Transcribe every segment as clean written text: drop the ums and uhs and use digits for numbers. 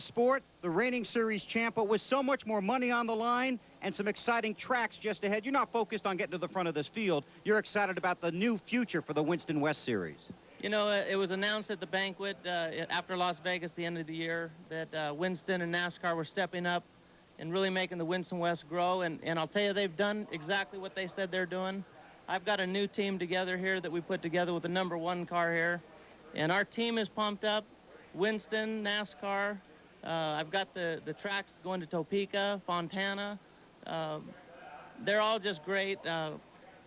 sport, the reigning series champ, but with so much more money on the line and some exciting tracks just ahead, you're not focused on getting to the front of this field. You're excited about the new future for the Winston West Series. You know, it was announced at the banquet after Las Vegas, the end of the year, that Winston and NASCAR were stepping up and really making the Winston West grow. And I'll tell you, they've done exactly what they said they're doing. I've got a new team together here that we put together with the #1 car here. And our team is pumped up. Winston, NASCAR. I've got the tracks going to Topeka, Fontana. They're all just great.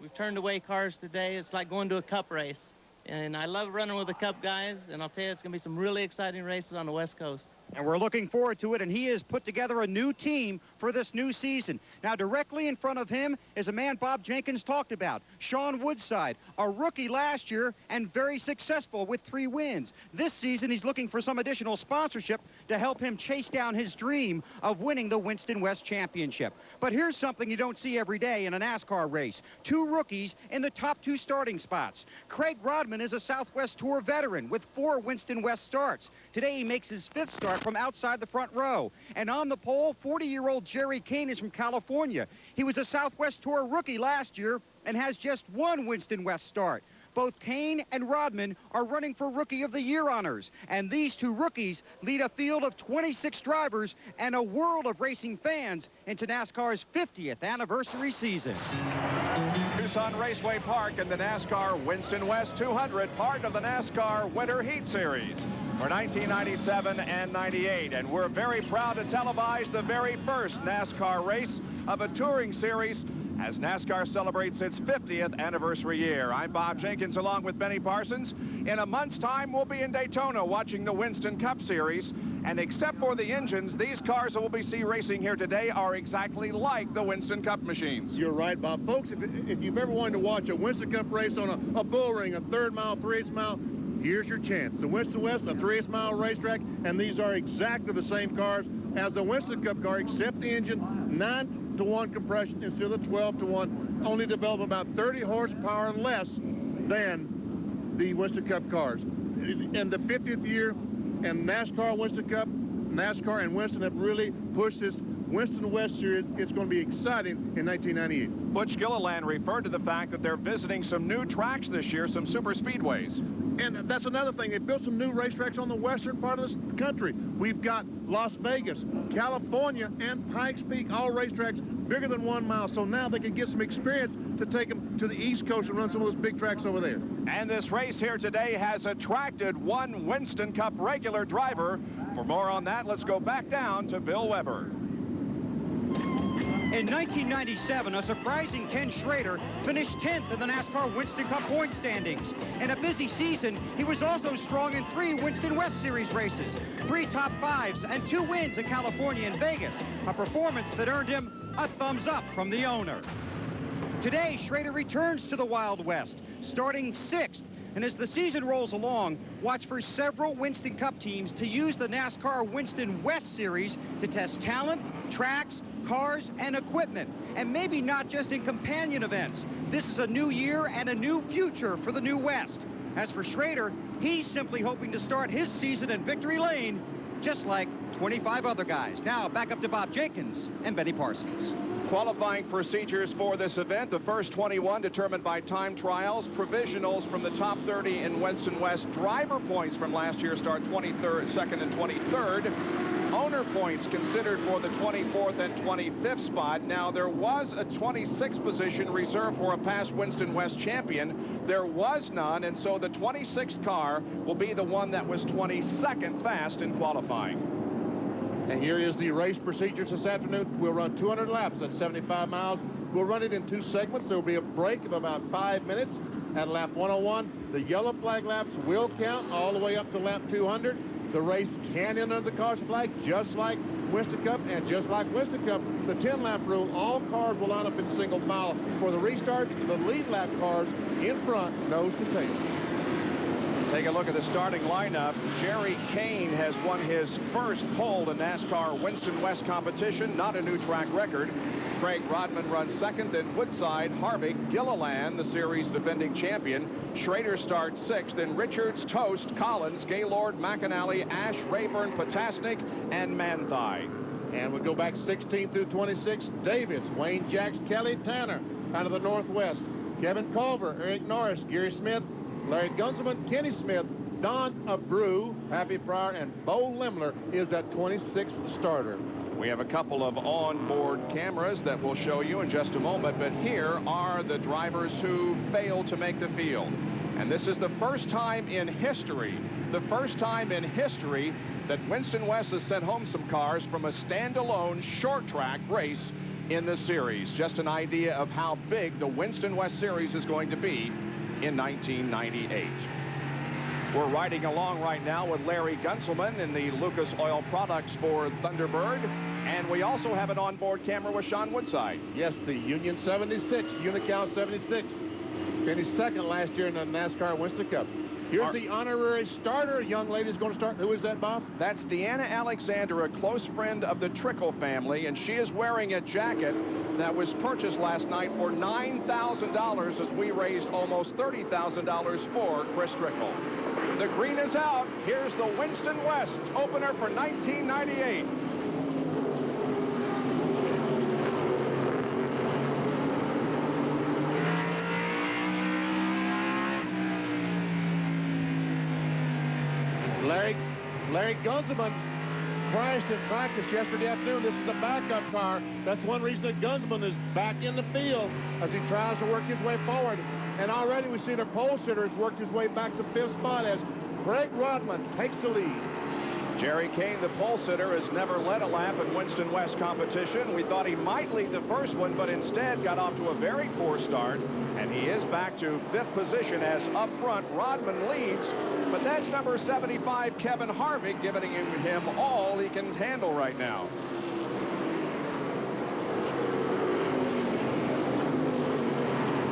We've turned away cars today. It's like going to a cup race. And I love running with the Cup guys, and I'll tell you, it's going to be some really exciting races on the West Coast. And we're looking forward to it, and he has put together a new team for this new season. Now, directly in front of him is a man Bob Jenkins talked about, Sean Woodside, a rookie last year and very successful with 3 wins. This season, he's looking for some additional sponsorship to help him chase down his dream of winning the Winston West Championship. But here's something you don't see every day in a NASCAR race. 2 rookies in the top 2 starting spots. Craig Rodman is a Southwest Tour veteran with 4 Winston West starts. Today, he makes his 5th start from outside the front row. And on the pole, 40-year-old Jerry Kane is from California. He was a Southwest Tour rookie last year and has just 1 Winston West start. Both Kane and Rodman are running for Rookie of the Year honors. And these 2 rookies lead a field of 26 drivers and a world of racing fans into NASCAR's 50th anniversary season. Tucson Raceway Park in the NASCAR Winston West 200, part of the NASCAR Winter Heat Series for 1997 and 98. And we're very proud to televise the very first NASCAR race of a touring series as NASCAR celebrates its 50th anniversary year. I'm Bob Jenkins along with Benny Parsons. In a month's time, we'll be in Daytona watching the Winston Cup Series. And except for the engines, these cars that we'll be see racing here today are exactly like the Winston Cup machines. You're right, Bob. Folks, if you've ever wanted to watch a Winston Cup race on a bull ring, a 3rd mile, 3/8 mile, here's your chance. The Winston West, a 3/8 mile racetrack, and these are exactly the same cars as the Winston Cup car, except the engine, 9-to-1 compression instead of 12-to-1, only develop about 30 horsepower less than the Winston Cup cars. In the 50th year, and NASCAR Winston Cup, NASCAR and Winston have really pushed this Winston West Series. It's going to be exciting in 1998. Butch Gilliland referred to the fact that they're visiting some new tracks this year, some super speedways. And that's another thing. They built some new racetracks on the western part of this country. We've got Las Vegas, California, and Pikes Peak, all racetracks bigger than 1 mile. So now they can get some experience to take them to the East Coast and run some of those big tracks over there. And this race here today has attracted 1 Winston Cup regular driver. For more on that, let's go back down to Bill Weber. In 1997, a surprising Ken Schrader finished 10th in the NASCAR Winston Cup point standings. In a busy season, he was also strong in 3 Winston West Series races, 3 top 5s, and 2 wins in California and Vegas, a performance that earned him a thumbs up from the owner. Today, Schrader returns to the Wild West, starting 6th. And as the season rolls along, watch for several Winston Cup teams to use the NASCAR Winston West Series to test talent, tracks, cars, and equipment, and maybe not just in companion events. This is a new year and a new future for the New West. As for Schrader, he's simply hoping to start his season in victory lane, just like 25 other guys. Now, back up to Bob Jenkins and Benny Parsons. Qualifying procedures for this event, the first 21 determined by time trials, provisionals from the top 30 in Winston West, driver points from last year start 23rd, 2nd, and 23rd. Owner points considered for the 24th and 25th spot. Now, there was a 26th position reserved for a past Winston West champion. There was none, and so the 26th car will be the one that was 22nd fast in qualifying. And here is the race procedures this afternoon. We'll run 200 laps at 75 miles. We'll run it in 2 segments. There will be a break of about 5 minutes at lap 101. The yellow flag laps will count all the way up to lap 200. The race can end under the caution flag, just like Winston Cup, and just like Winston Cup, the 10-lap rule, all cars will line up in single file. For the restart, the lead lap cars in front, nose to tail. Take a look at the starting lineup. Jerry Kane has won his first pole in NASCAR Winston West competition, not a new track record. Craig Rodman runs second, then Woodside, Harvick, Gilliland, the series defending champion. Schrader starts sixth, then Richards, Toast, Collins, Gaylord, McAnally, Ash, Rayburn, Potasnik, and Manthey. And we go back 16 through 26. Davis, Wayne Jacks, Kelly Tanner out of the Northwest. Kevin Culver, Eric Norris, Gary Smith, Larry Gunzelman, Kenny Smith, Don Abreu, Happy Pryor, and Bo Limler is that 26th starter. We have a couple of onboard cameras that we'll show you in just a moment, but here are the drivers who failed to make the field. And this is the first time in history, that Winston West has sent home some cars from a standalone short track race in the series. Just an idea of how big the Winston West series is going to be in 1998. We're riding along right now with Larry Gunzelman in the Lucas Oil Products for Thunderbird. And we also have an onboard camera with Sean Woodside. Yes, the Union 76, Unical 76. Finished second last year in the NASCAR Winston Cup. Here's the honorary starter. A young lady's going to start. Who is that, Bob? That's Deanna Alexander, a close friend of the Trickle family, and she is wearing a jacket that was purchased last night for $9,000 as we raised almost $30,000 for Chris Trickle. The green is out. Here's the Winston West opener for 1998. Larry Gunzelman crashed in practice yesterday afternoon. This is a backup car. That's one reason that Gunzelman is back in the field as he tries to work his way forward. And already we see the pole sitter has worked his way back to fifth spot as Craig Rodman takes the lead. Jerry Kane, the pole sitter, has never led a lap in Winston West competition. We thought he might lead the first one, but instead got off to a very poor start. And he is back to fifth position as up front Rodman leads. But that's number 75, Kevin Harvick, giving him all he can handle right now.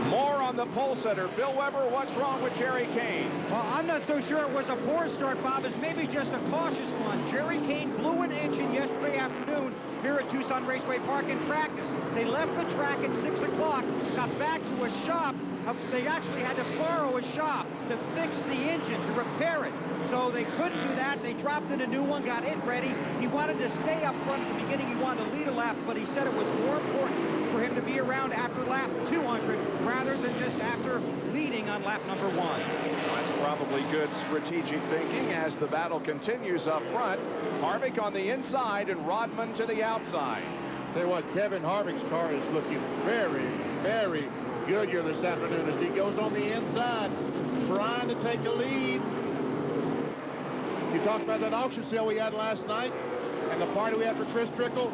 More on the pole sitter. Bill Weber, what's wrong with Jerry Kane? Well, I'm not so sure it was a poor start, Bob. It's maybe just a cautious one. Jerry Kane blew an engine yesterday afternoon here at Tucson Raceway Park in practice. They left the track at 6 o'clock, got back to a shop. They actually had to borrow a shop to fix the engine, to repair it. So they couldn't do that. They dropped in a new one, got it ready. He wanted to stay up front at the beginning. He wanted to lead a lap, but he said it was more important for him to be around after lap 200 rather than just after leading on lap number 1. That's probably good strategic thinking as the battle continues up front. Harvick on the inside and Rodman to the outside. Tell you what, Kevin Harvick's car is looking very, very good here this afternoon as he goes on the inside, trying to take a lead. You talked about that auction sale we had last night and the party we had for Chris Trickle.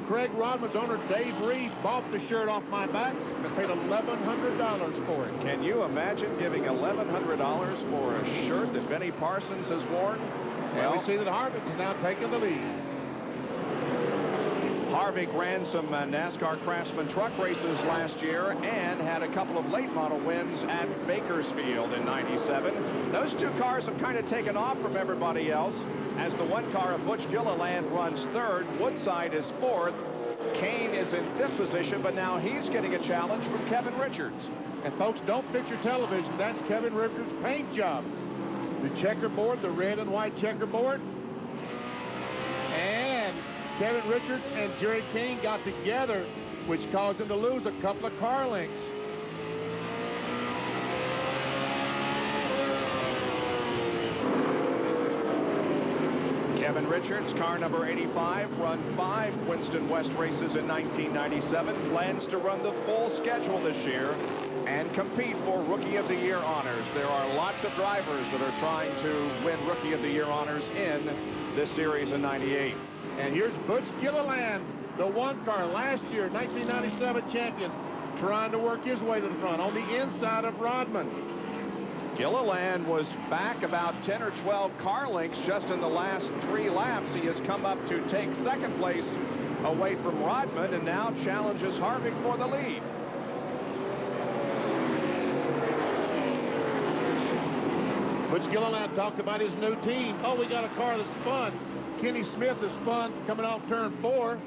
Craig Rodman's owner, Dave Reed, bought the shirt off my back and paid $1,100 for it. Can you imagine giving $1,100 for a shirt that Benny Parsons has worn? Well, we see that Harvick is now taking the lead. Harvick ran some NASCAR Craftsman truck races last year and had a couple of late model wins at Bakersfield in '97. Those two cars have kind of taken off from everybody else as the one car of Butch Gilliland runs third. Woodside is fourth. Kane is in fifth position, but now he's getting a challenge from Kevin Richards. And folks, don't picture television. That's Kevin Richards' paint job. The checkerboard, the red and white checkerboard. And Kevin Richards and Jerry Kane got together, which caused them to lose a couple of car lengths. Kevin Richards, car number 85, run 5 Winston West races in 1997, plans to run the full schedule this year and compete for Rookie of the Year honors. There are lots of drivers that are trying to win Rookie of the Year honors in this series in '98. And here's Butch Gilliland, the one car last year, 1997 champion, trying to work his way to the front on the inside of Rodman. Gilliland was back about 10 or 12 car lengths just in the last 3 laps. He has come up to take second place away from Rodman and now challenges Harvick for the lead. Butch Gilliland talked about his new team. Oh, we got a car that's spun. Kenny Smith is spun coming off turn 4.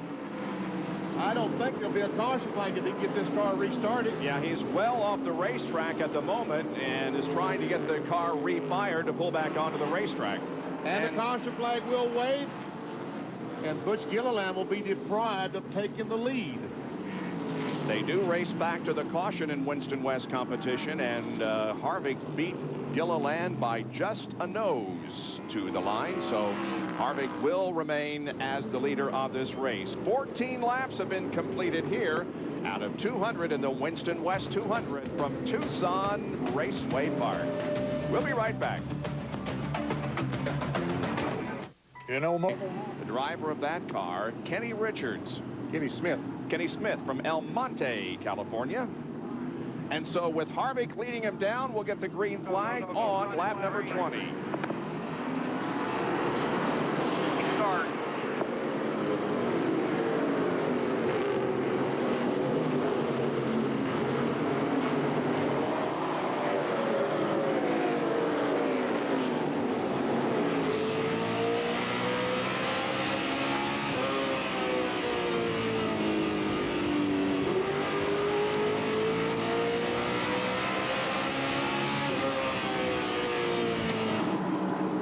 I don't think there'll be a caution flag if he can get this car restarted. Yeah, he's well off the racetrack at the moment and is trying to get the car refired to pull back onto the racetrack. And the caution flag will wave, and Butch Gilliland will be deprived of taking the lead. They do race back to the caution in Winston West competition, and Harvick beat Gilliland by just a nose to the line, so Harvick will remain as the leader of this race. 14 laps have been completed here out of 200 in the Winston West 200 from Tucson Raceway Park. We'll be right back. The driver of that car, Kenny Richards. Kenny Smith. Kenny Smith from El Monte, California. And so with Harvick leading him down, we'll get the green flag on lap number 20. Start.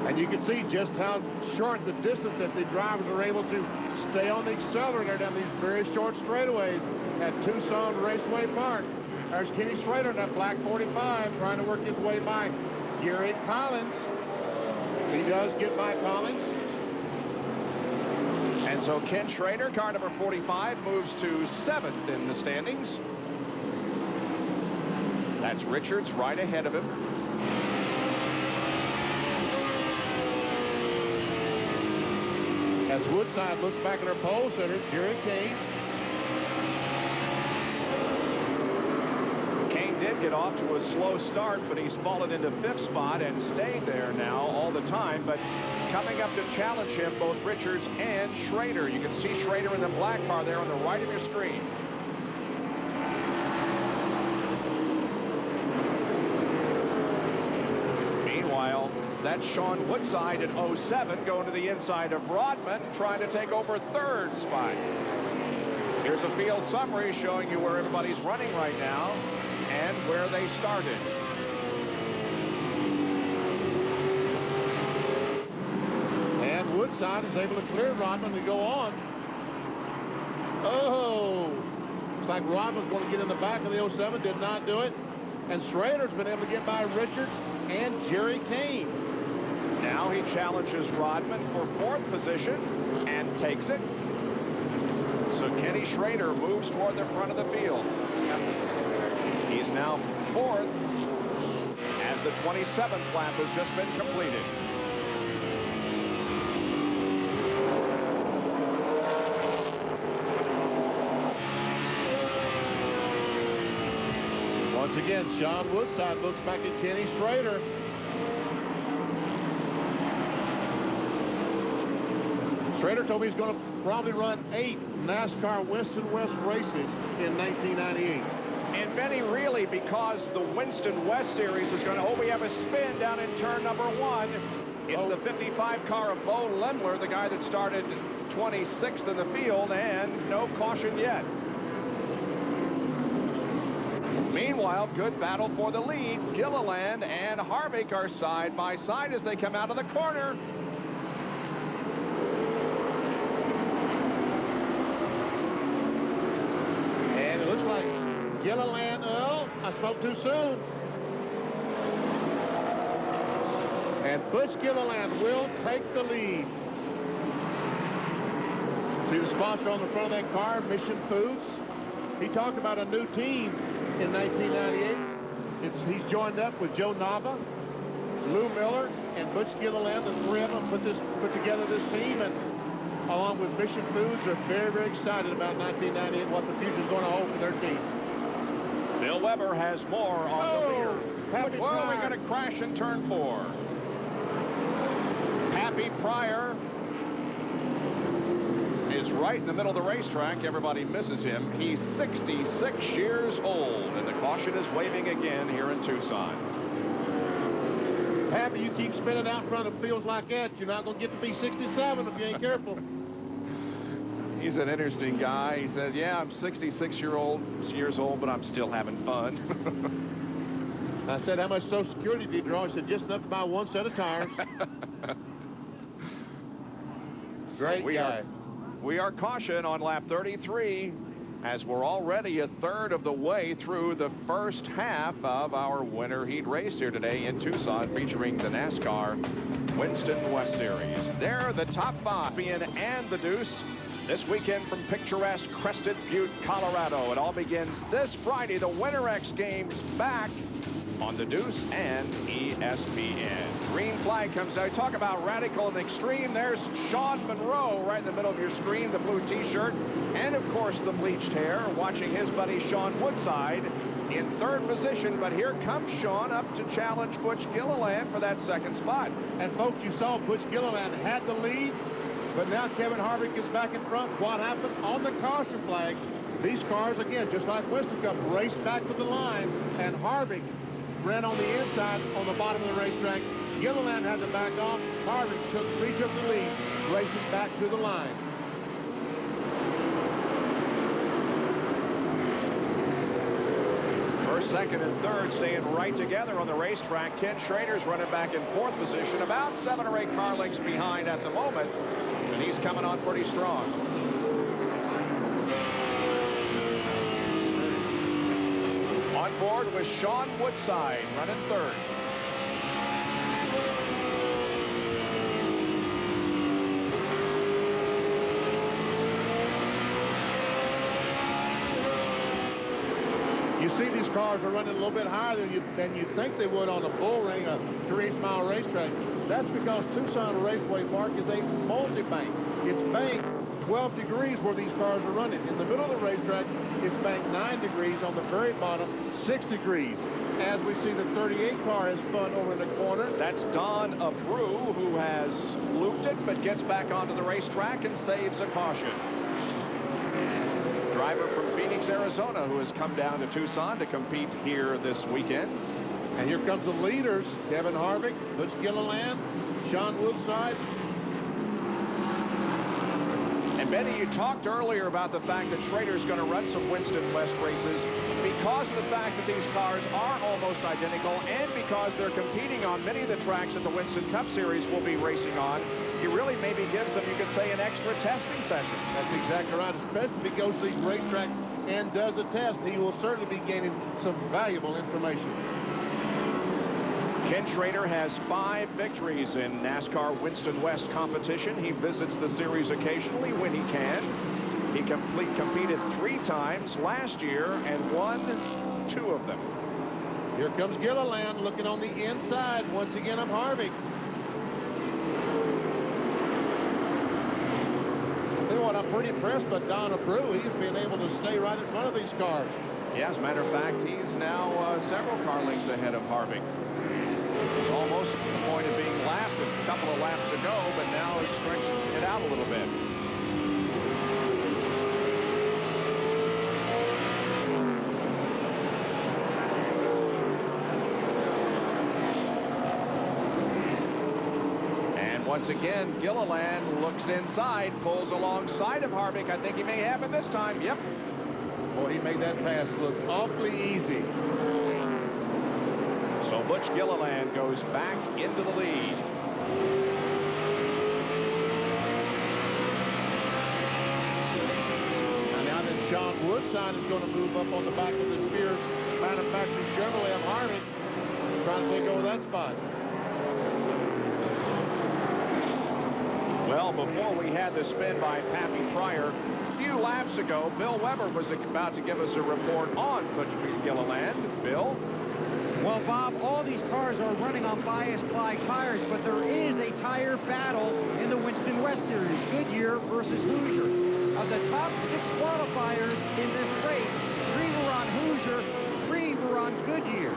And you can see just how short the distance that the drivers are able to stay on the accelerator down these very short straightaways at Tucson Raceway Park. There's Kenny Schrader in that black 45 trying to work his way by Gary Collins. He does get by Collins. And so Ken Schrader, car number 45, moves to 7th in the standings. That's Richards right ahead of him. As Woodside looks back at her pole sitter, Jerry Kane. Kane did get off to a slow start, but he's fallen into 5th spot and stayed there now all the time. But coming up to challenge him, both Richards and Schrader. You can see Schrader in the black car there on the right of your screen. Meanwhile, that's Sean Woodside at 07 going to the inside of Rodman, trying to take over 3rd spot. Here's a field summary showing you where everybody's running right now and where they started. And Woodside is able to clear Rodman to go on. Oh! Looks like Rodman's going to get in the back of the 07, did not do it. And Schrader's been able to get by Richards and Jerry Kane. Now he challenges Rodman for 4th position and takes it. So Kenny Schrader moves toward the front of the field. He's now 4th as the 27th lap has just been completed. Once again, Sean Woodside looks back at Kenny Schrader. Schrader told me he's going to probably run 8 NASCAR Winston West races in 1998. And Benny, really, because the Winston West Series is going to, we have a spin down in turn number 1. It's the 55 car of Bo Lemler, the guy that started 26th in the field, and no caution yet. Meanwhile, good battle for the lead. Gilliland and Harvick are side by side as they come out of the corner. And it looks like Gilliland, oh, I spoke too soon. And Butch Gilliland will take the lead. See the sponsor on the front of that car, Mission Foods. He talked about a new team in 1998. He's joined up with Joe Nava, Lou Miller, and Butch Gilliland. The 3 of them put together this team, and along with Mission Foods, are very, very excited about 1998 and what the future is going to hold for their team. Bill Weber has more on the leader. Well, we're going to crash in turn 4. Happy Pryor is right in the middle of the racetrack. Everybody misses him. He's 66 years old, and the caution is waving again here in Tucson. Pappy, you keep spinning out in front of fields like that, you're not going to get to be 67 if you ain't careful. He's an interesting guy. He says, yeah, I'm 66 years old, but I'm still having fun. I said, how much Social Security did you draw? He said, just enough to buy one set of tires. Great guy. We are caution on lap 33 as we're already a third of the way through the first half of our winter heat race here today in Tucson, featuring the NASCAR Winston West Series. They're the top 5 and the Deuce this weekend from picturesque Crested Butte, Colorado. It all begins this Friday. The Winter X Games back on the Deuce and ESPN. Green flag comes out. Talk about radical and extreme. There's Sean Monroe right in the middle of your screen, the blue t-shirt, and of course the bleached hair, watching his buddy Sean Woodside in 3rd position. But here comes Sean up to challenge Butch Gilliland for that 2nd spot. And folks, you saw Butch Gilliland had the lead, but now Kevin Harvick is back in front. What happened on the caution flag? These cars, again, just like Winston Cup, raced back to the line, and Harvick ran on the inside on the bottom of the racetrack. Gilliland had to back off. Harvick retook the lead, racing back to the line. First, second, and third staying right together on the racetrack. Ken Schrader's running back in 4th position, about 7 or 8 car lengths behind at the moment, and he's coming on pretty strong. On board with Sean Woodside, running 3rd. You see these cars are running a little bit higher than you think they would on a bull ring, a 3-mile racetrack. That's because Tucson Raceway Park is a multi-bank. It's banked 12 degrees where these cars are running. In the middle of the racetrack, it's banked 9 degrees. On the very bottom, 6 degrees. As we see the 38 car has spun over in the corner. That's Don Abreu, who has looped it, but gets back onto the racetrack and saves a caution. Driver from Phoenix, Arizona, who has come down to Tucson to compete here this weekend. And here comes the leaders, Kevin Harvick, Butch Gilliland, Sean Woodside. And Benny, you talked earlier about the fact that Schrader's going to run some Winston West races because of the fact that these cars are almost identical, and because they're competing on many of the tracks that the Winston Cup Series will be racing on. He really maybe gives them, you could say, an extra testing session. That's exactly right, especially if he goes to these racetracks and does a test. He will certainly be gaining some valuable information. Ken Schrader has 5 victories in NASCAR Winston West competition. He visits the series occasionally when he can. He competed 3 times last year and won 2 of them. Here comes Gilliland looking on the inside once again of Harvick. I'm pretty impressed by Don Abreu. He's been able to stay right in front of these cars. Yeah, as a matter of fact, he's now several car lengths ahead of Harvick. He's almost at the point of being lapped a couple of laps ago, but now is stretching it out a little bit. Once again, Gilliland looks inside, pulls alongside of Harvick. I think he may have it this time. Yep. Boy, he made that pass look awfully easy. So Butch Gilliland goes back into the lead. And now then Sean Woodside is going to move up on the back of the Spears manufactured Chevrolet of Harvick, trying to take over that spot. Well, before we had the spin by Pappy Pryor, a few laps ago, Bill Weber was about to give us a report on Butch Gilliland. Bill? Well, Bob, all these cars are running on bias ply tires, but there is a tire battle in the Winston West Series, Goodyear versus Hoosier. Of the top 6 qualifiers in this race, 3 were on Hoosier, 3 were on Goodyear.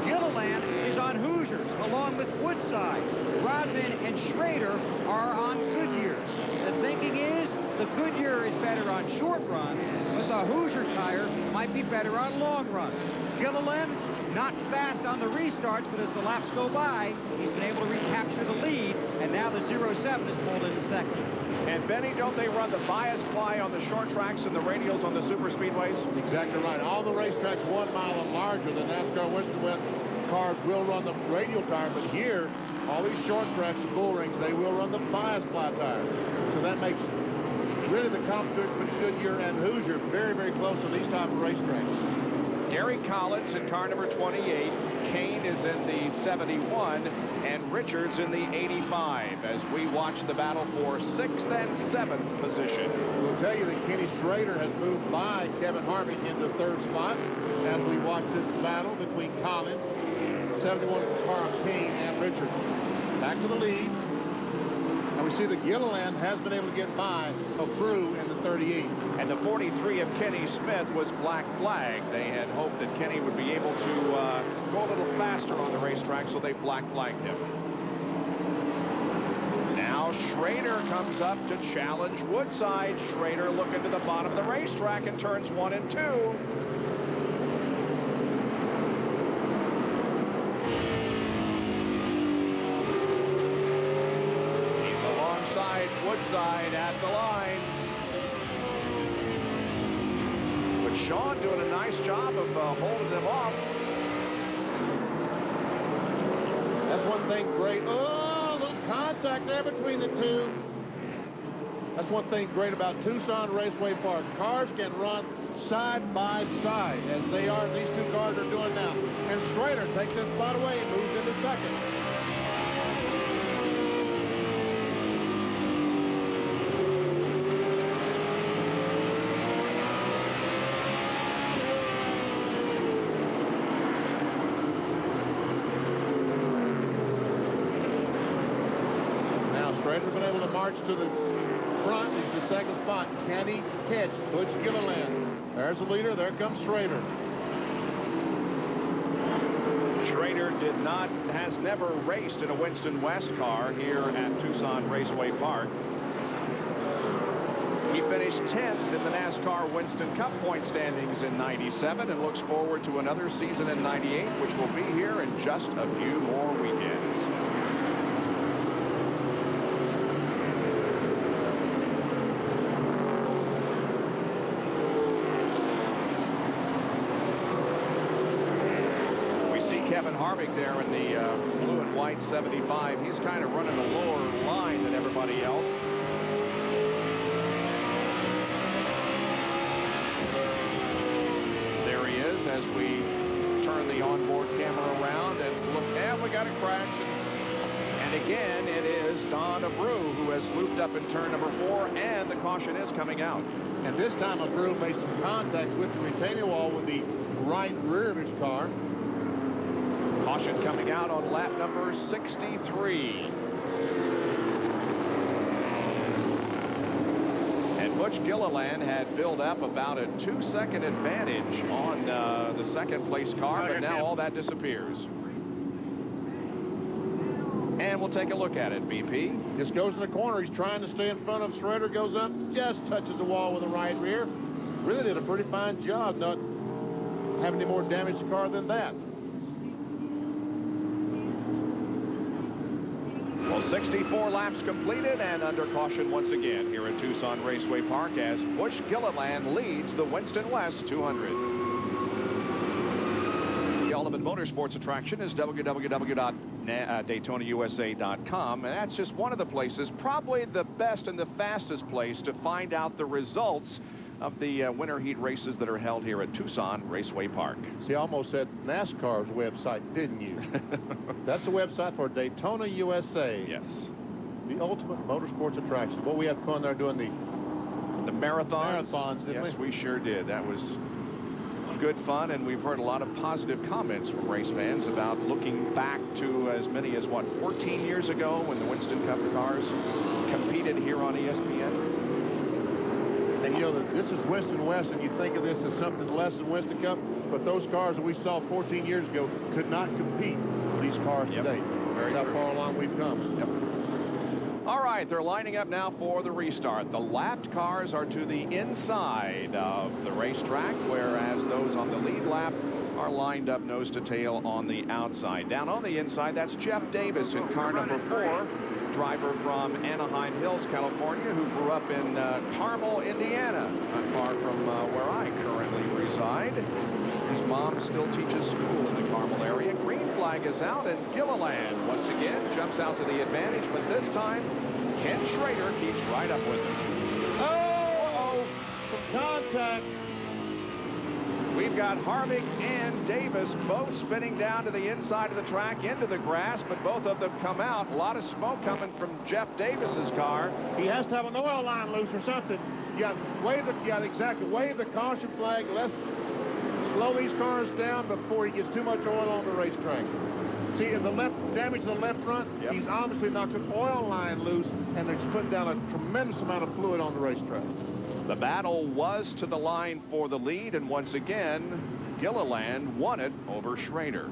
Gilliland is on Hoosiers, along with Woodside. Rodman and Schrader are on Goodyears. The thinking is the Goodyear is better on short runs, but the Hoosier tire might be better on long runs. Gilliland Not fast on the restarts, but as the laps go by, he's been able to recapture the lead, and now the 07 is pulled into second. And Benny, don't they run the bias ply on the short tracks and the radials on the super speedways? Exactly right. All the racetracks 1 mile and larger, the NASCAR Winston West cars will run the radial tire, but here, all these short tracks, the bull rings, they will run the bias ply tire. So that makes really the competition between Goodyear and Hoosier very, very close on these type of racetracks. Gary Collins in car number 28. Kane is in the 71, and Richards in the 85 as we watch the battle for 6th and 7th position. We'll tell you that Kenny Schrader has moved by Kevin Harvick into 3rd spot as we watch this battle between Collins, 71 car of Kane, and Richards. Back to the lead. And we see that Gilliland has been able to get by Abreu in the 38. And the 43 of Kenny Smith was black flagged. They had hoped that Kenny would be able to go a little faster on the racetrack, so they black flagged him. Now Schrader comes up to challenge Woodside. Schrader looking to the bottom of the racetrack in turns 1 and 2. Woodside at the line. But Sean doing a nice job of holding them off. That's one thing great. Oh, little contact there between the two. That's one thing great about Tucson Raceway Park. Cars can run side by side as they are, these two cars are doing now. And Schrader takes his spot away and moves into second. Schrader's been able to march to the front. He's the 2nd spot. Can he catch Butch Gilliland? There's the leader. There comes Schrader. Schrader has never raced in a Winston West car here at Tucson Raceway Park. He finished 10th in the NASCAR Winston Cup point standings in '97 and looks forward to another season in '98, which will be here in just a few more weekends. Kevin Harvick there in the blue and white 75. He's kind of running a lower line than everybody else. There he is as we turn the onboard camera around and look, and we got a crash. And again, it is Don Abreu who has looped up in turn number 4, and the caution is coming out. And this time Abreu made some contact with the retaining wall with the right rear of his car. Caution coming out on lap number 63. And Butch Gilliland had built up about a 2-second advantage on the 2nd place car, but now all that disappears. And we'll take a look at it, BP. Just goes in the corner. He's trying to stay in front of Schrader, goes up, just touches the wall with the right rear. Really did a pretty fine job not having any more damage to the car than that. Well, 64 laps completed and under caution once again here at Tucson Raceway Park as Butch Gilliland leads the Winston West 200. The ultimate motorsports attraction is www.DaytonaUSA.com, and that's just one of the places, probably the best and the fastest place to find out the results of the winter heat races that are held here at Tucson Raceway Park. See, I almost said NASCAR's website, didn't you? That's the website for Daytona USA. Yes. The ultimate motorsports attraction. Well, we had fun there doing the marathons. Didn't yes, we sure did. That was good fun, and we've heard a lot of positive comments from race fans about looking back to as many as, what, 14 years ago when the Winston Cup cars competed here on ESPN. And you know that this is Winston West, and you think of this as something less than Winston Cup, but those cars that we saw 14 years ago could not compete with these cars today. Very That's true. how far along we've come. Yep. All right, they're lining up now for the restart. The lapped cars are to the inside of the racetrack, whereas those on the lead lap are lined up nose to tail on the outside. Down on the inside, that's Jeff Davis in car number 4, driver from Anaheim Hills, California, who grew up in Carmel, Indiana, not far from where I currently reside. His mom still teaches school in the Carmel area. Green flag is out, and Gilliland once again jumps out to the advantage, but this time Ken Schrader keeps right up with him. Oh, some contact. We've got Harvick and Davis both spinning down to the inside of the track into the grass, but both of them come out. A lot of smoke coming from Jeff Davis's car. He has to have an oil line loose or something. You got to wave the caution flag. Let's slow these cars down before he gets too much oil on the racetrack. See, in the left damage to the left front, he's obviously knocked an oil line loose, and they're putting down a tremendous amount of fluid on the racetrack. The battle was to the line for the lead, and once again, Gilliland won it over Schrader.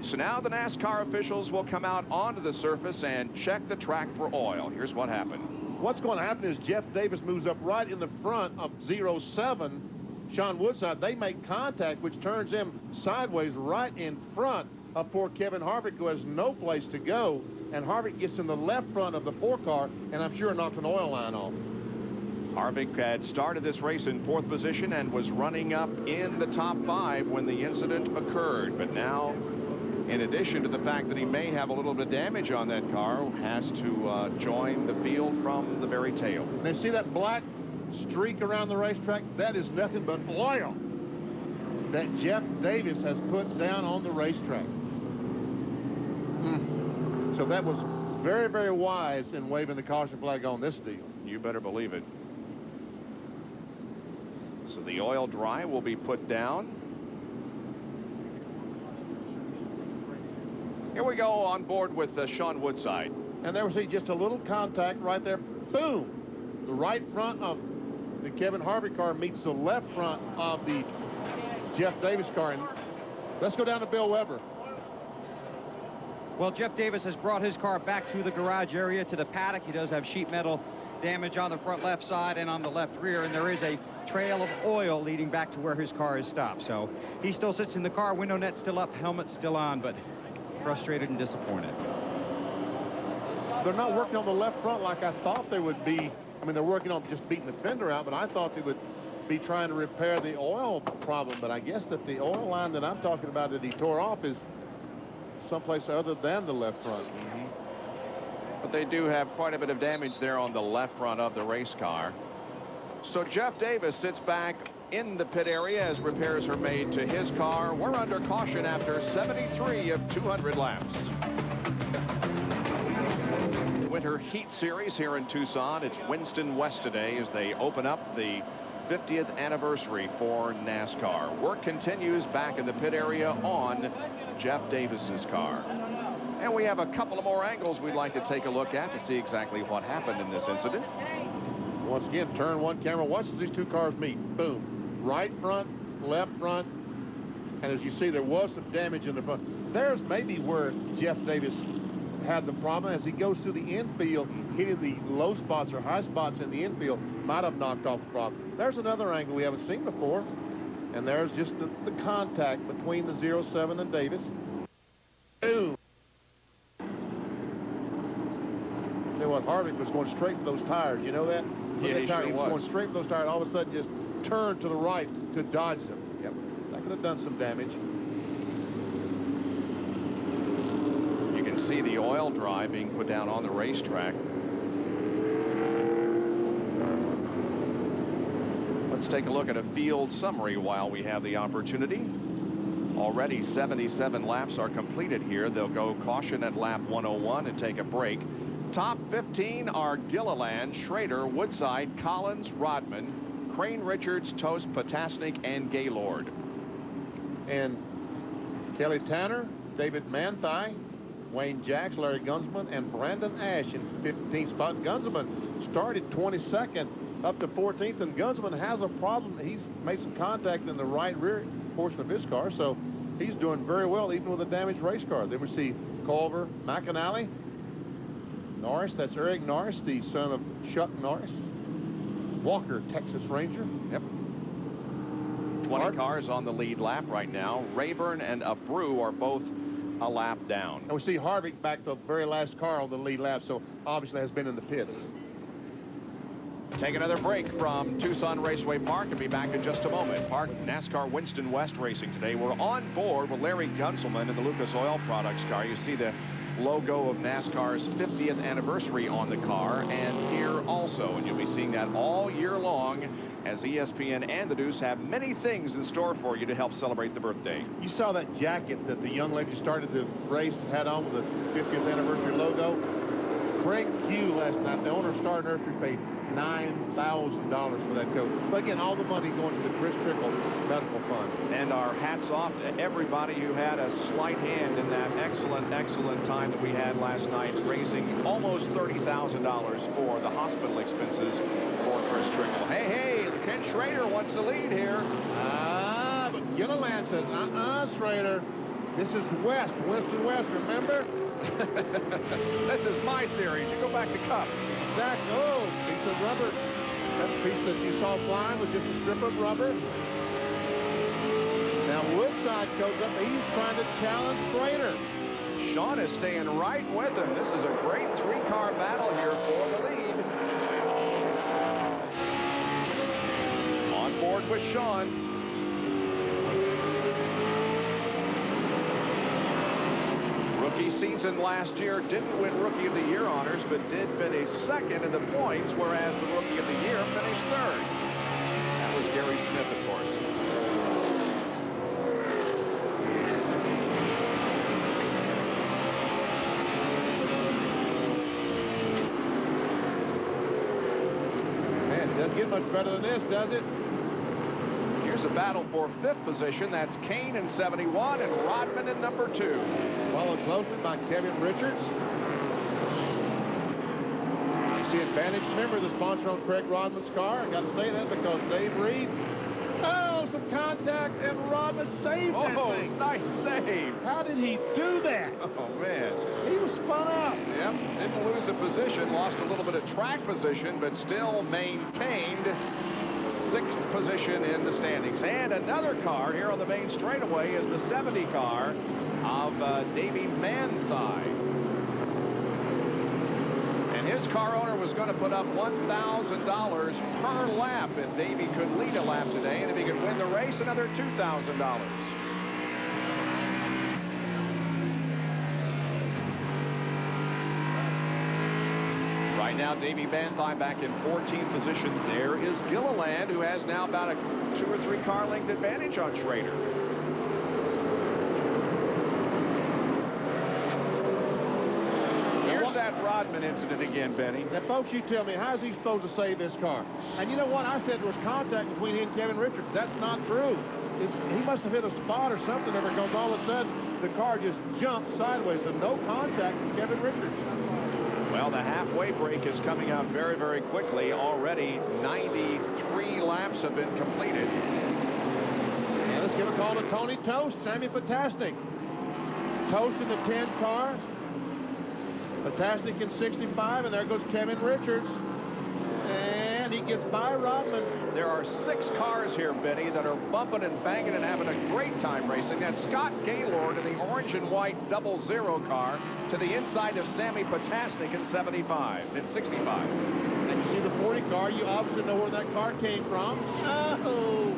So now the NASCAR officials will come out onto the surface and check the track for oil. Here's what happened. What's going to happen is Jeff Davis moves up right in the front of 07, Sean Woodside. They make contact, which turns him sideways right in front of poor Kevin Harvick, who has no place to go. And Harvick gets in the left front of the 4 car, and I'm sure knocked an oil line off. Harvick had started this race in 4th position and was running up in the top 5 when the incident occurred. But now, in addition to the fact that he may have a little bit of damage on that car, has to join the field from the very tail. They see that black streak around the racetrack? That is nothing but oil that Jeff Davis has put down on the racetrack. So that was very, very wise in waving the caution flag on this deal. You better believe it. So the oil dry will be put down. Here we go on board with Sean Woodside. And there we see just a little contact right there. Boom! The right front of the Kevin Harvick car meets the left front of the Jeff Davis car. And let's go down to Bill Weber. Well, Jeff Davis has brought his car back to the garage area, to the paddock. He does have sheet metal damage on the front left side and on the left rear, and there is a trail of oil leading back to where his car is stopped. So he still sits in the car, window net still up, helmet still on, but frustrated and disappointed. They're not working on the left front like I thought they would be. I mean, they're working on just beating the fender out, but I thought they would be trying to repair the oil problem. But I guess that the oil line that I'm talking about that he tore off is someplace other than the left front. But they do have quite a bit of damage there on the left front of the race car. So Jeff Davis sits back in the pit area as repairs are made to his car. We're under caution after 73 of 200 laps. Winter Heat Series here in Tucson. It's Winston West today as they open up the 50th anniversary for NASCAR. Work continues back in the pit area on Jeff Davis's car. And we have a couple of more angles we'd like to take a look at to see exactly what happened in this incident. Once again, turn one camera. Watch as these two cars meet. Boom. Right front, left front. And as you see, there was some damage in the front. There's maybe where Jeff Davis had the problem. As he goes through the infield, hitting the low spots or high spots in the infield, might have knocked off the problem. There's another angle we haven't seen before. And there's just the contact between the 07 and Davis. Boom. Tell you what, Harvick was going straight for those tires. You know that? Yeah, he sure was going straight for those tires. All of a sudden, just turned to the right to dodge them. Yep. That could have done some damage. You can see the oil dry being put down on the racetrack. Let's take a look at a field summary while we have the opportunity. Already 77 laps are completed here. They'll go caution at lap 101 and take a break. Top 15 are Gilliland, Schrader, Woodside, Collins, Rodman, Crane, Richards, Tost, Potasnik, and Gaylord. And Kelly Tanner, David Manthey, Wayne Jacks, Larry Gunsman, and Brandon Ash in 15th spot. Gunsman started 22nd up to 14th, and Gunsman has a problem. He's made some contact in the right rear portion of his car, so he's doing very well even with a damaged race car. Then we see Culver, McAnally, Norris, that's Eric Norris, the son of Chuck Norris. Walker, Texas Ranger. Yep. 20 cars on the lead lap right now. Rayburn and Abreu are both a lap down. And we see Harvick back the very last car on the lead lap, so obviously has been in the pits. Take another break from Tucson Raceway Park and be back in just a moment. NASCAR Winston West racing today. We're on board with Larry Gunselman in the Lucas Oil Products car. You see the logo of NASCAR's 50th anniversary on the car and here also, and you'll be seeing that all year long as ESPN and the Deuce have many things in store for you to help celebrate the birthday. You saw that jacket that the young lady started the race had on with the 50th anniversary logo. Craig Hugh last night, the owner of Star Nursery, paid $9,000 for that coat. But again, all the money going to the Chris Trickle Medical Fund. And our hats off to everybody who had a slight hand in that excellent time that we had last night, raising almost $30,000 for the hospital expenses for Chris Trickle. Hey, Ken Schrader wants the lead here. But Gilliland says, Schrader, this is Winston West, remember? This is my series. You go back to Cup. Zach, piece of rubber. That piece that you saw flying was just a strip of rubber. Now Woodside goes up. He's trying to challenge Schrader. Sean is staying right with him. This is a great three-car battle here for the lead. On board with Sean. Rookie season last year, didn't win Rookie of the Year honors, but did finish second in the points, whereas the Rookie of the Year finished third. That was Gary Smith, of course. Man, it doesn't get much better than this, does it? Here's a battle for 5th position. That's Kane in 71 and Rodman in number 2. Followed closely by Kevin Richards. You see Advantage member, the sponsor on Craig Rodman's car. I got to say that because Dave Reed. Oh, some contact, and Rodman saved that thing. Oh, nice save. How did he do that? Oh, man. He was spun up. Yep, didn't lose a position, lost a little bit of track position, but still maintained 6th position in the standings. And another car here on the main straightaway is the 70 car of Davey Manthey. And his car owner was going to put up $1,000 per lap if Davey could lead a lap today, and if he could win the race, another $2,000. Right now, Davey Manthey back in 14th position. There is Gilliland, who has now about a 2 or 3 car length advantage on Schrader. Here's that Rodman incident again, Benny. Now, folks, you tell me, how's he supposed to save this car? And you know what? I said there was contact between him and Kevin Richards. That's not true. He must have hit a spot or something because all of a sudden the car just jumped sideways. So no contact with Kevin Richards. Well, the halfway break is coming up very, very quickly. Already 93 laps have been completed. And let's give a call to Tony Toast, Sammy Potasnik. Toast in the 10 car. Potasnik in 65, and there goes Kevin Richards. And he gets by Rodman. There are 6 cars here, Benny, that are bumping and banging and having a great time racing. That's Scott Gaylord in the orange and white 00 car to the inside of Sammy Potasnik in 65, in 65. And you see the 40 car, you obviously know where that car came from. Oh!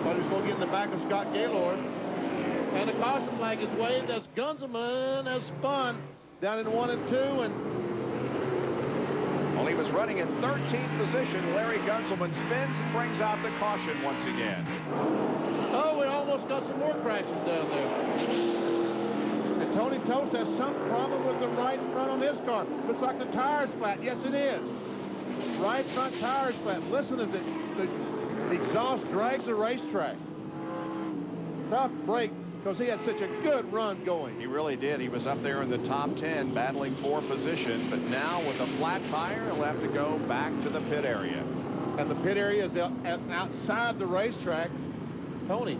But he's going to get in the back of Scott Gaylord. And the caution flag is waved as Gunselman has spun down in 1 and 2, and well, he was running in 13th position. Larry Gunselman spins and brings out the caution once again. Oh, we almost got some more crashes down there. And Tony Toast has some problem with the right front on his car. Looks like the tire's flat. Yes, it is. Right front tire's flat. Listen as the exhaust drags the racetrack. Tough break because he had such a good run going. He really did. He was up there in the top 10 battling for position, but now with a flat tire, he'll have to go back to the pit area. And the pit area is outside the racetrack. Tony,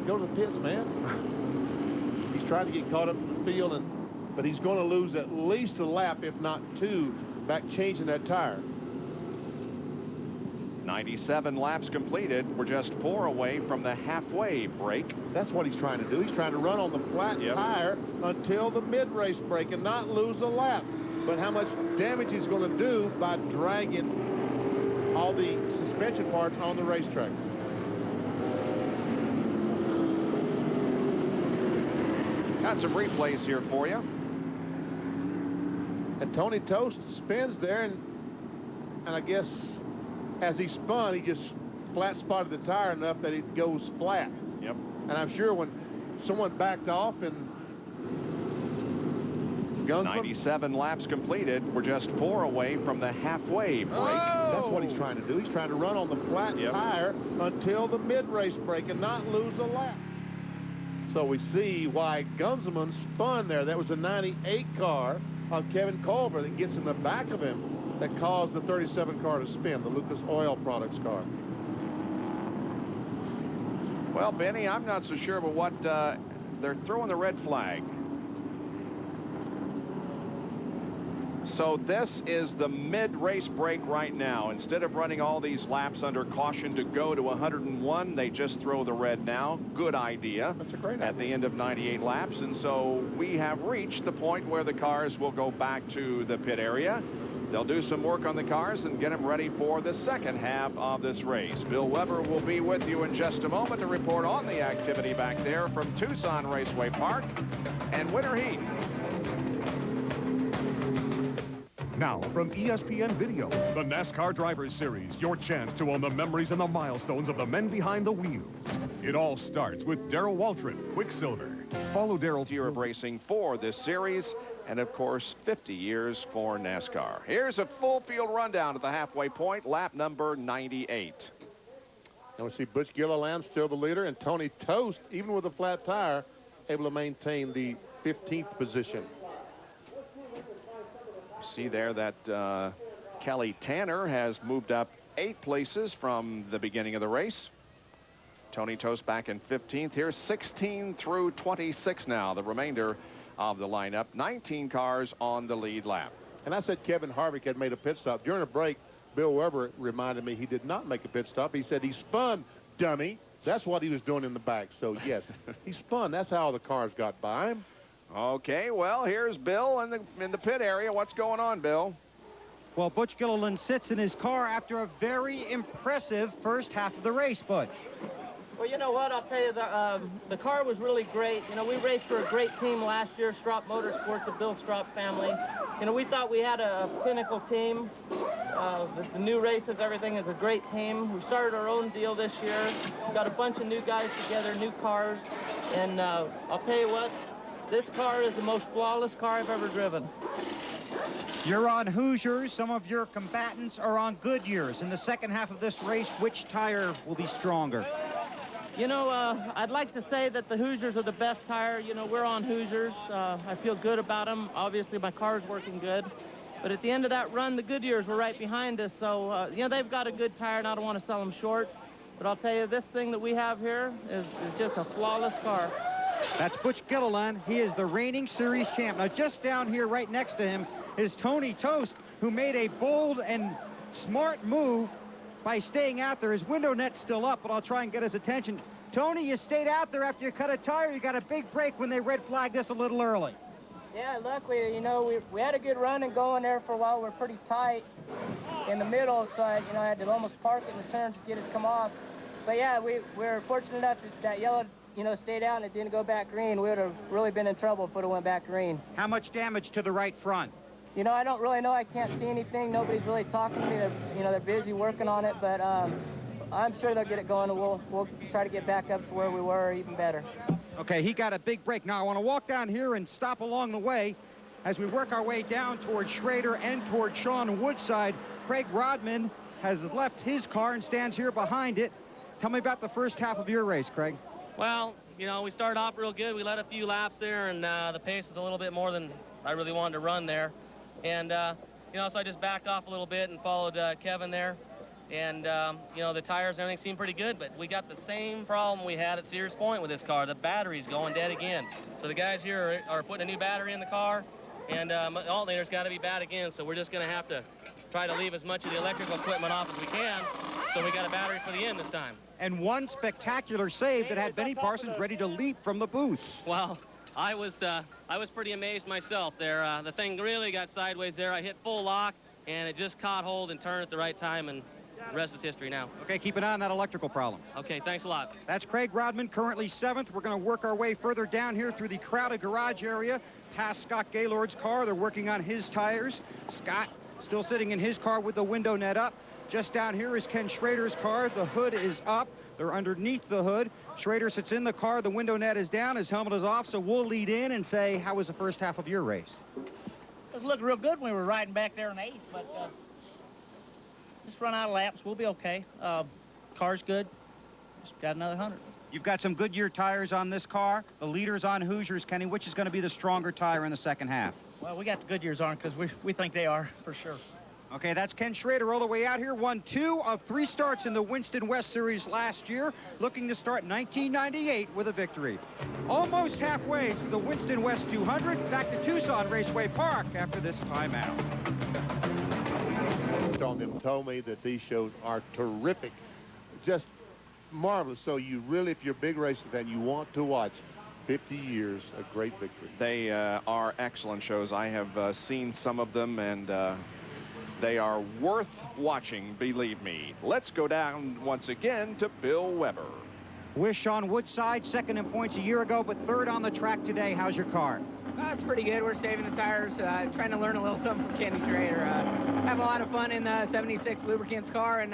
go to the pits, man. He's trying to get caught up in the field, and but he's going to lose at least a lap, if not two, back changing that tire. 97 laps completed. We're just 4 away from the halfway break. That's what he's trying to do. He's trying to run on the flat tire until the mid-race break and not lose a lap. But how much damage he's going to do by dragging all the suspension parts on the racetrack. Got some replays here for you. And Tony Tost spins there, and I guess as he spun, he just flat spotted the tire enough that it goes flat. Yep. And I'm sure when someone backed off and 97 laps completed. We're just 4 away from the halfway break. Oh! That's what he's trying to do. He's trying to run on the flat tire until the mid-race break and not lose a lap. So we see why Gunzelman spun there. That was a 98 car of Kevin Culver that gets in the back of him that caused the 37 car to spin, the Lucas Oil Products car. Well, Benny, I'm not so sure about what they're throwing the red flag. So this is the mid-race break right now. Instead of running all these laps under caution to go to 101, they just throw the red now. Good idea. That's a great idea. At the end of 98 laps. And so we have reached the point where the cars will go back to the pit area. They'll do some work on the cars and get them ready for the second half of this race. Bill Weber will be with you in just a moment to report on the activity back there from Tucson Raceway Park and Winter Heat. Now, from ESPN Video, the NASCAR Drivers Series, your chance to own the memories and the milestones of the men behind the wheels. It all starts with Darrell Waltrip, Quicksilver. Follow Darrell. Year of racing for this series, and of course, 50 years for NASCAR. Here's a full field rundown at the halfway point, lap number 98. And we see Butch Gilliland still the leader, and Tony Tost, even with a flat tire, able to maintain the 15th position. See there that Kelly Tanner has moved up 8 places from the beginning of the race. Tony Tost back in 15th. Here's 16 through 26 now, the remainder of the lineup. 19 cars on the lead lap. And I said Kevin Harvick had made a pit stop. During a break, Bill Weber reminded me he did not make a pit stop. He said he spun, dummy. That's what he was doing in the back. So, yes, he spun. That's how the cars got by him. Okay, well, here's Bill in the pit area. What's going on, Bill? Well, Butch Gilliland sits in his car after a very impressive first half of the race, Butch. Well, you know what? I'll tell you, the car was really great. You know, we raced for a great team last year, Strop Motorsports, the Bill Strop family. You know, we thought we had a pinnacle team. The new races, everything is a great team. We started our own deal this year. Got a bunch of new guys together, new cars. And I'll tell you what, this car is the most flawless car I've ever driven. You're on Hoosiers. Some of your combatants are on Goodyears. In the second half of this race, which tire will be stronger? You know, I'd like to say that the Hoosiers are the best tire. You know, we're on Hoosiers. I feel good about them. Obviously, my car's working good. But at the end of that run, the Goodyears were right behind us. So, you know, they've got a good tire, and I don't want to sell them short. But I'll tell you, this thing that we have here is just a flawless car. That's Butch Gilliland. He is the reigning series champ. Now, just down here right next to him is Tony Tost, who made a bold and smart move by staying out there. His window net's still up, but I'll try and get his attention. Tony, you stayed out there after you cut a tire. You got a big break when they red flagged us a little early. Yeah, luckily, you know, we had a good run and going there for a while. We're pretty tight in the middle, so I had to almost park in the turns to get it to come off. But yeah, we're fortunate enough that yellow, you know, stayed out and it didn't go back green. We would have really been in trouble if it would have went back green. How much damage to the right front? You know, I don't really know. I can't see anything. Nobody's really talking to me. They're busy working on it, but I'm sure they'll get it going, and we'll try to get back up to where we were, or even better. Okay, he got a big break. Now, I want to walk down here and stop along the way as we work our way down towards Schrader and towards Sean Woodside. Craig Rodman has left his car and stands here behind it. Tell me about the first half of your race, Craig. Well, you know, we started off real good. We led a few laps there, and the pace was a little bit more than I really wanted to run there. And, you know, so I just backed off a little bit and followed Kevin there. And, you know, the tires and everything seemed pretty good, but we got the same problem we had at Sears Point with this car. The battery's going dead again. So the guys here are putting a new battery in the car, and the alternator's got to be bad again, so we're just going to have to try to leave as much of the electrical equipment off as we can, so we got a battery for the end this time. And one spectacular save that had Benny Parsons ready to leap from the booth. Well, I was pretty amazed myself there. The thing really got sideways there. I hit full lock, and it just caught hold and turned at the right time, and the rest is history now. Okay, keep an eye on that electrical problem. Okay, thanks a lot. That's Craig Rodman, currently 7th. We're going to work our way further down here through the crowded garage area, past Scott Gaylord's car. They're working on his tires. Scott still sitting in his car with the window net up. Just down here is Ken Schrader's car. The hood is up. They're underneath the hood. Schrader sits in the car. The window net is down. His helmet is off. So we'll lead in and say, how was the first half of your race? It was looking real good when we were riding back there in 8th, but just run out of laps. We'll be okay. Car's good. Just got another 100. You've got some Goodyear tires on this car. The leader's on Hoosiers. Kenny, which is going to be the stronger tire in the second half? Well, we got the Goodyears on because we think they are for sure. Okay, that's Ken Schrader all the way out here. Won 2 of 3 starts in the Winston West Series last year. Looking to start 1998 with a victory. Almost halfway through the Winston West 200. Back to Tucson Raceway Park after this timeout. On them told me that these shows are terrific, just marvelous. So you really, if you're a big racing fan, you want to watch 50 years, a great victory. They are excellent shows. I have seen some of them, and they are worth watching, believe me. Let's go down once again to Bill Weber. With Sean Woodside, 2nd in points a year ago, but 3rd on the track today. How's your car? It's pretty good. We're saving the tires, trying to learn a little something from Kenny Schrader. Have a lot of fun in the 76 Lubricants car, and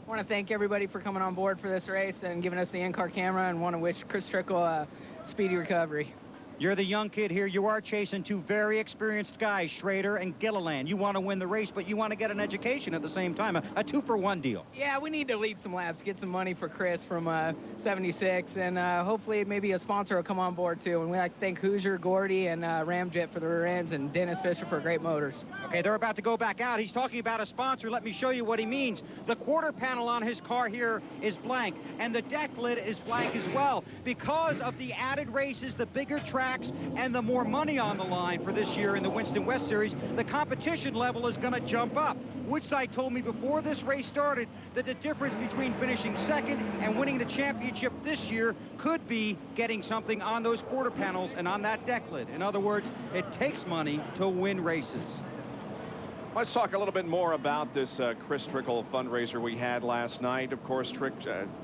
want to thank everybody for coming on board for this race and giving us the in-car camera, and want to wish Chris Trickle a speedy recovery. You're the young kid here. You are chasing 2 very experienced guys, Schrader and Gilliland. You want to win the race, but you want to get an education at the same time, a 2-for-1 deal. Yeah, we need to lead some laps, get some money for Chris from 76, and hopefully maybe a sponsor will come on board too. And we like to thank Hoosier, Gordy, and Ramjet for the rear ends, and Dennis Fisher for great motors. Okay, they're about to go back out. He's talking about a sponsor. Let me show you what he means. The quarter panel on his car here is blank, and the deck lid is blank as well. Because of the added races, the bigger tracks, and the more money on the line for this year in the Winston West Series, the competition level is going to jump up. Woodside told me before this race started that the difference between finishing 2nd and winning the championship this year could be getting something on those quarter panels and on that deck lid. In other words, it takes money to win races. Let's talk a little bit more about this Chris Trickle fundraiser we had last night. Of course,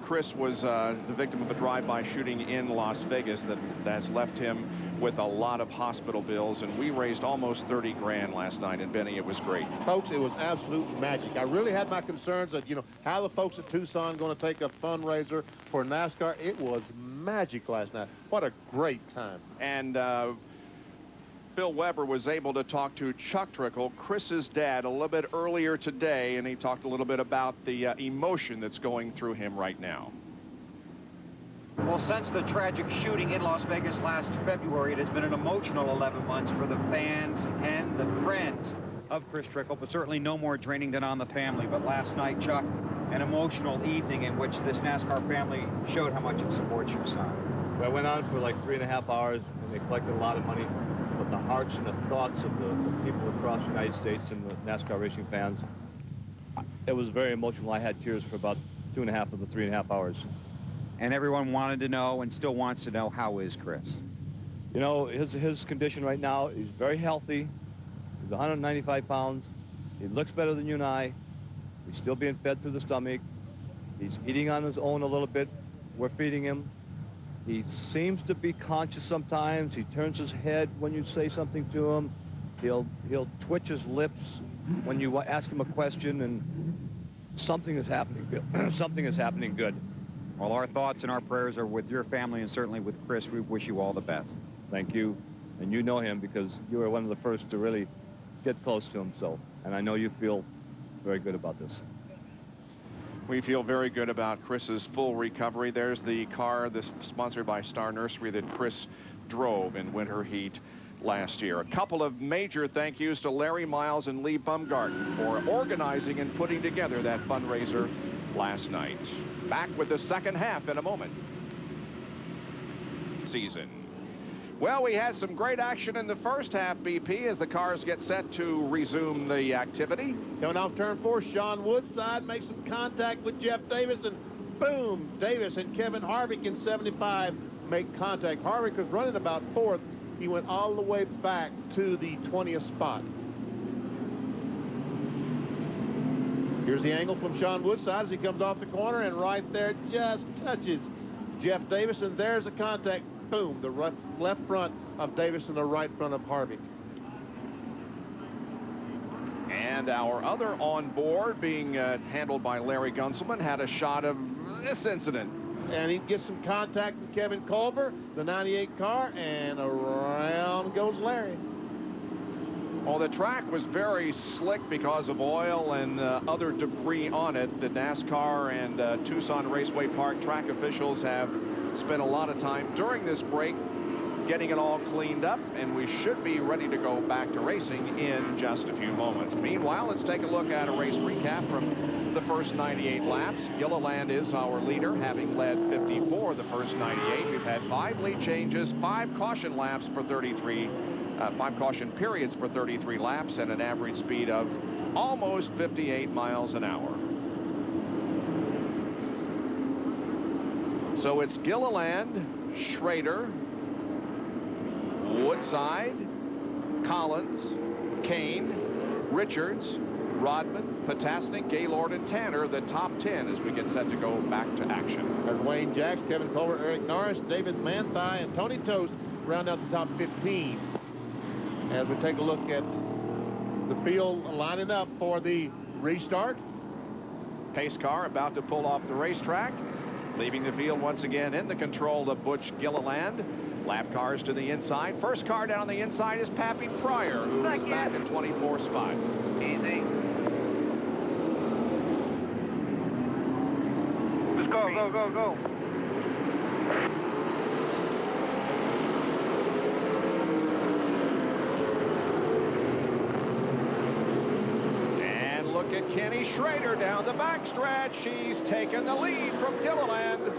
Chris was the victim of a drive-by shooting in Las Vegas that's left him with a lot of hospital bills, and we raised almost 30 grand last night. And Benny, it was great. Folks, it was absolute magic. I really had my concerns that, you know, how the folks at Tucson going to take a fundraiser for NASCAR. It was magic last night. What a great time. And Bill Weber was able to talk to Chuck Trickle, Chris's dad, a little bit earlier today, and he talked a little bit about the emotion that's going through him right now. Well, since the tragic shooting in Las Vegas last February, it has been an emotional 11 months for the fans and the friends of Chris Trickle, but certainly no more draining than on the family. But last night, Chuck, an emotional evening in which this NASCAR family showed how much it supports your son. Well, I went on for like 3.5 hours, and they collected a lot of money. But the hearts and the thoughts of the people across the United States and the NASCAR racing fans, it was very emotional. I had tears for about 2.5 of the 3.5 hours. And everyone wanted to know and still wants to know, how is Chris? You know, his condition right now, he's very healthy. He's 195 pounds. He looks better than you and I. He's still being fed through the stomach. He's eating on his own a little bit. We're feeding him. He seems to be conscious sometimes. He turns his head when you say something to him. He'll twitch his lips when you ask him a question, and something is happening good. Something is happening good. Well, our thoughts and our prayers are with your family and certainly with Chris. We wish you all the best. Thank you. And you know him because you were one of the first to really get close to him. So, and I know you feel very good about this. We feel very good about Chris's full recovery. There's the car, this sponsored by Star Nursery, that Chris drove in winter heat last year. A couple of major thank yous to Larry Miles and Lee Bumgarden for organizing and putting together that fundraiser last night. Back with the second half in a moment. Season. Well, we had some great action in the first half, BP, as the cars get set to resume the activity. Coming off turn 4, Sean Woodside makes some contact with Jeff Davis, and boom, Davis and Kevin Harvick in 75 make contact. Harvick was running about 4th. He went all the way back to the 20th spot. Here's the angle from Sean Woodside as he comes off the corner, and right there just touches Jeff Davis, and there's a contact. Boom, the left front of Davis and the right front of Harvick. And our other on board, being handled by Larry Gunselman, had a shot of this incident. And he gets some contact with Kevin Culver, the 98 car, and around goes Larry. Well, the track was very slick because of oil and other debris on it. The NASCAR and Tucson Raceway Park track officials have spent a lot of time during this break getting it all cleaned up, and we should be ready to go back to racing in just a few moments. Meanwhile, let's take a look at a race recap from the first 98 laps. Gilliland is our leader, having led 54 the first 98. We've had 5 lead changes, 5 caution laps for 33, 5 caution periods for 33 laps, and an average speed of almost 58 miles an hour. So it's Gilliland, Schrader, Woodside, Collins, Kane, Richards, Rodman, Potasnik, Gaylord, and Tanner, the top 10 as we get set to go back to action. There's Wayne Jacks, Kevin Culver, Eric Norris, David Manthei, and Tony Tost round out the top 15. As we take a look at the field lining up for the restart. Pace car about to pull off the racetrack. Leaving the field once again in the control of Butch Gilliland. Lap cars to the inside. First car down the inside is Pappy Pryor, who is back in 24th spot. Easy. Let's go, go, go, go. And look at Kenny Schrader down the backstretch. She's taken the lead from Gilliland.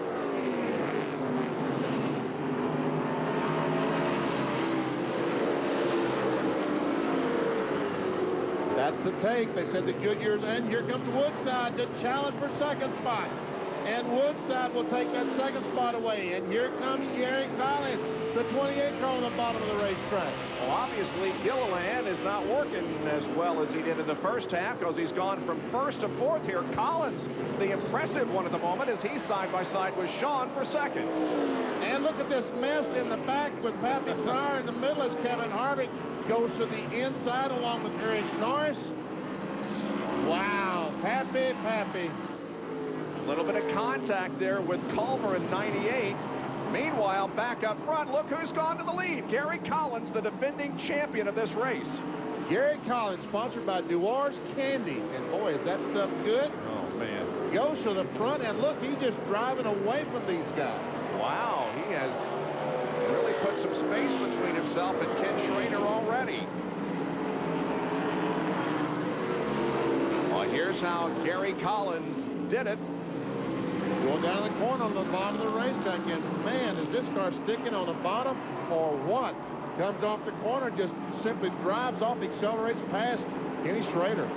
That's the take. They said the Goodyears, and here comes Woodside to challenge for second spot. And Woodside will take that second spot away. And here comes Gary Collins, the 28 car on the bottom of the racetrack. Well, obviously, Gilliland is not working as well as he did in the first half because he's gone from 1st to 4th here. Collins, the impressive one at the moment, as he's side by side with Sean for 2nd. And look at this mess in the back with Pappy Pryor in the middle as Kevin Harvick goes to the inside along with Eric Norris. Wow, Pappy. A little bit of contact there with Culver in 98. Meanwhile, back up front, look who's gone to the lead. Gary Collins, the defending champion of this race. Gary Collins, sponsored by Dewar's Candy. And boy, is that stuff good. Oh, man. Goes to the front, and look, he's just driving away from these guys. Wow, he has really put some space between himself and Ken Schrader already. Well, here's how Gary Collins did it. Going down the corner on the bottom of the racetrack, and man, is this car sticking on the bottom or what? Comes off the corner, just simply drives off, accelerates past Kenny Schrader.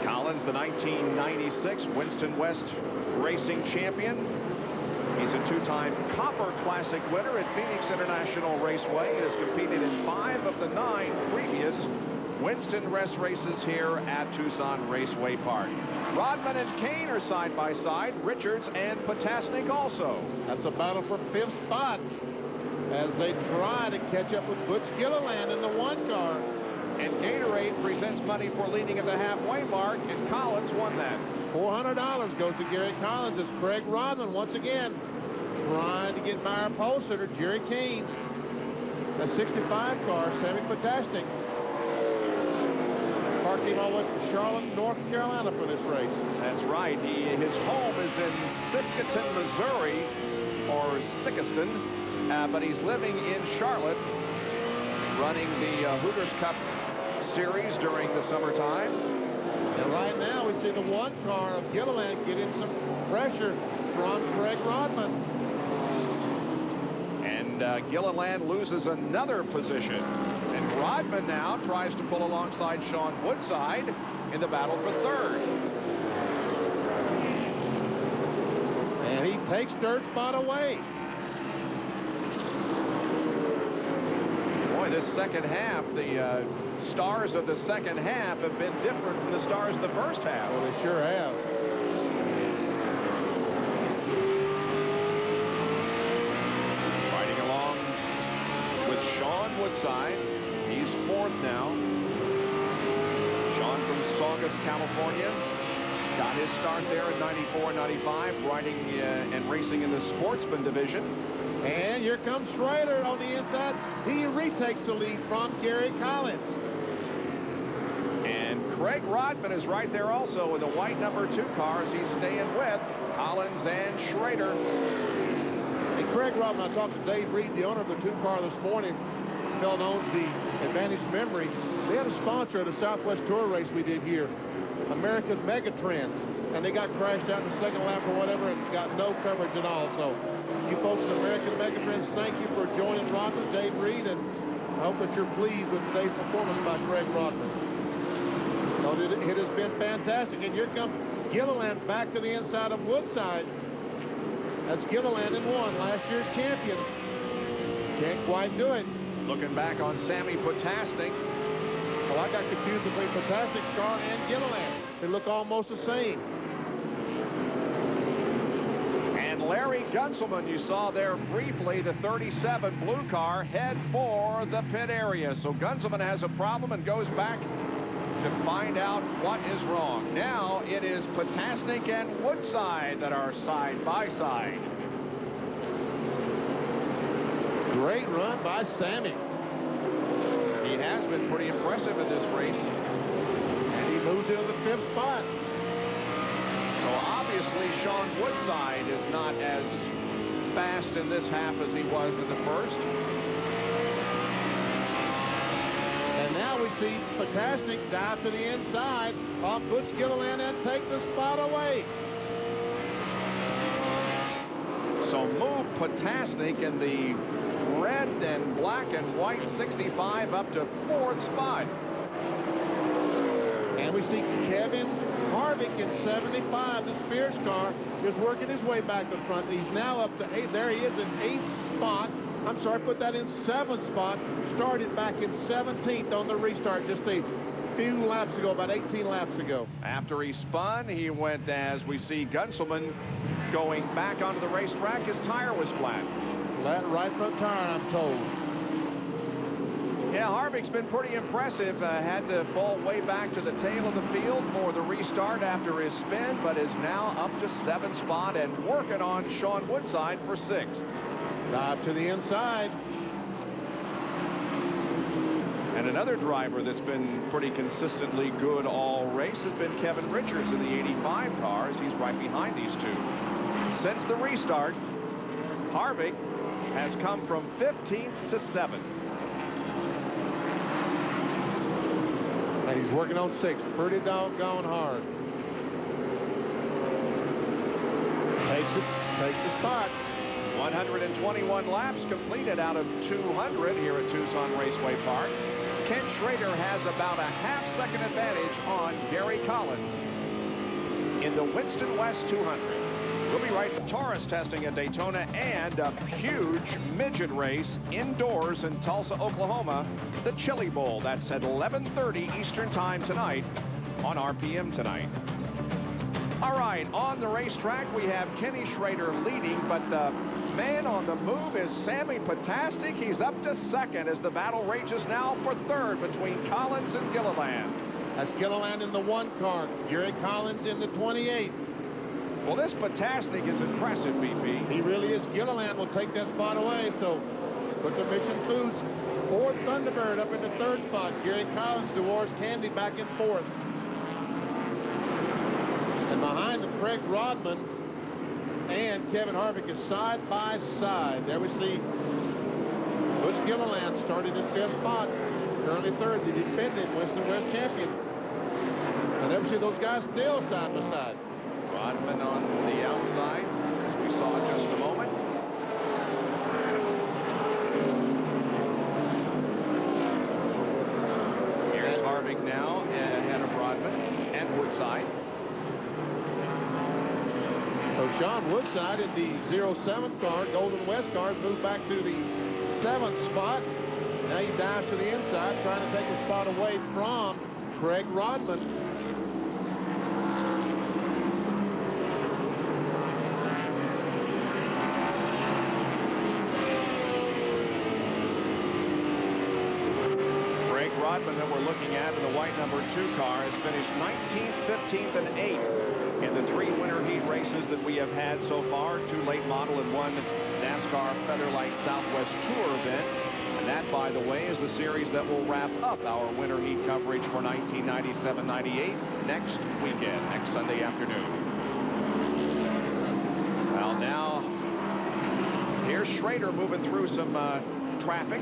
Collins, the 1996 Winston West Racing champion. He's a 2-time Copper Classic winner at Phoenix International Raceway. He has competed in 5 of the 9 previous Winston West races here at Tucson Raceway Park. Rodman and Kane are side by side. Richards and Potasnik also. That's a battle for 5th spot as they try to catch up with Butch Gilliland in the 1 car. And Gatorade presents money for leading at the halfway mark, and Collins won that. $400 goes to Gary Collins as Craig Rodman once again trying to get by our pole sitter, Jerry Kane. The 65 car, Sammy Potasnik. Car came all the way from Charlotte, North Carolina for this race. That's right. His home is in Siskiyou, Missouri, or Sickiston. but he's living in Charlotte, running the Hooters Cup Series during the summertime. And right now we see the one car of Gilliland getting some pressure from Craig Rodman. And Gilliland loses another position. And Rodman now tries to pull alongside Sean Woodside in the battle for third. And he takes third spot away. Boy, this second half, the stars of the second half have been different from the stars of the first half. Well, they sure have. Riding along with Sean Woodside. He's fourth now. Sean from Saugus, California. Got his start there in 94, 95, riding and racing in the Sportsman division. And here comes Schrader on the inside. He retakes the lead from Gary Collins. And Craig Rodman is right there also in the white number 2 cars. He's staying with Collins and Schrader. And Craig Rodman, I talked to Dave Reed, the owner of the 2 car this morning, fell known the Advantage Memory. They had a sponsor at a Southwest Tour race we did here, American Megatrends, and they got crashed out in the second lap or whatever and got no coverage at all. So you folks at American Megatrends, thank you for joining Rodman, Dave Reed, and I hope that you're pleased with today's performance by Craig Rodman. So it has been fantastic. And here comes Gilliland back to the inside of Woodside. That's Gilliland in 1, last year's champion. Can't quite do it. Looking back on Sammy Potasnik. Well, I got confused between Potasnik's car and Gilliland. They look almost the same. And Larry Gunselman, you saw there briefly, the 37 blue car head for the pit area. So Gunselman has a problem and goes back to find out what is wrong. Now it is Potasnik and Woodside that are side by side. Great run by Sammy. He has been pretty impressive in this race. And he moves into the 5th spot. So obviously Sean Woodside is not as fast in this half as he was in the first. And now we see Potasnik dive to the inside off Butch Gilliland and take the spot away. So move Potasnik in the red and black and white 65 up to 4th spot. And we see Kevin Harvick in 75. The Spears car is working his way back to the front. He's now up to 8. There he is in 8th spot. I'm sorry, put that in 7th spot. Started back in 17th on the restart just a few laps ago, about 18 laps ago. After he spun, he went, as we see Gunselman going back onto the racetrack. His tire was flat. Flat right front tire, I'm told. Yeah, Harvick's been pretty impressive. Had to fall way back to the tail of the field for the restart after his spin, but is now up to 7th spot and working on Sean Woodside for 6th. Dive to the inside. And another driver that's been pretty consistently good all race has been Kevin Richards in the 85 cars. He's right behind these two. Since the restart, Harvick has come from 15th to 7th. And he's working on 6th. Pretty doggone hard. Takes the spot. 121 laps completed out of 200 here at Tucson Raceway Park. Ken Schrader has about a half-second advantage on Gary Collins in the Winston West 200. We'll be right to Taurus testing at Daytona and a huge midget race indoors in Tulsa, Oklahoma, the Chili Bowl. That's at 11:30 Eastern Time tonight on RPM tonight. All right, on the racetrack, we have Kenny Schrader leading, but the man on the move is Sammy Potasnik. He's up to 2nd as the battle rages now for 3rd between Collins and Gilliland. That's Gilliland in the 1 car. Gary Collins in the 28. Well, this Potasnik is impressive, BP. He really is. Gilliland will take that spot away, so put the Mission Foods Ford Thunderbird up in the 3rd spot. Gary Collins, DeWars Candy back in 4th. And behind them, Craig Rodman and Kevin Harvick is side by side. There we see Butch Gilliland started in 5th spot. Currently 3rd, the defending Winston West champion. I never see those guys still side by side. Rodman on the outside, as we saw just a moment. Here's Harvick now ahead of Rodman and Woodside. So Sean Woodside in the 07 car, Golden West car, moved back to the 7th spot. Now he dives to the inside, trying to take a spot away from Craig Rodman. Craig Rodman, that we're looking at in the white number 2 car, has finished 19th, 15th, and 8th in the 3 winter heat races that we have had so far. 2 late model and 1 NASCAR Featherlight Southwest Tour event. And that, by the way, is the series that will wrap up our winter heat coverage for 1997-98 next weekend, next Sunday afternoon. Well, now, here's Schrader moving through some traffic.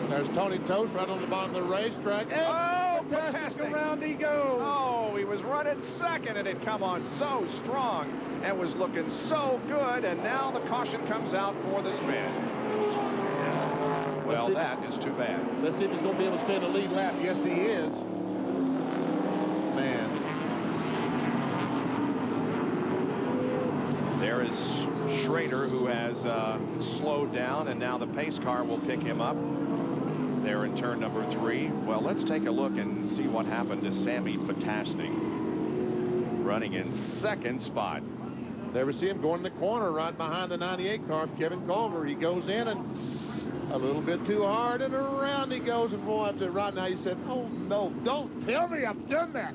There's Tony Toast right on the bottom of the racetrack. Oh, Fantastic around he goes. Oh, he was running second, and it come on so strong and was looking so good, and now the caution comes out for the spin. Well, that is too bad. Let's see if he's going to be able to stay in the lead lap. Yes, he is. Man. There is Schrader, who has slowed down, and now the pace car will pick him up. There in turn number 3. Well, let's take a look and see what happened to Sammy Potasnik, running in 2nd spot. There we see him going in the corner right behind the 98 car, Kevin Culver. He goes in and a little bit too hard, and around he goes, and boy, up to right now, he said, oh no, don't tell me I've done that.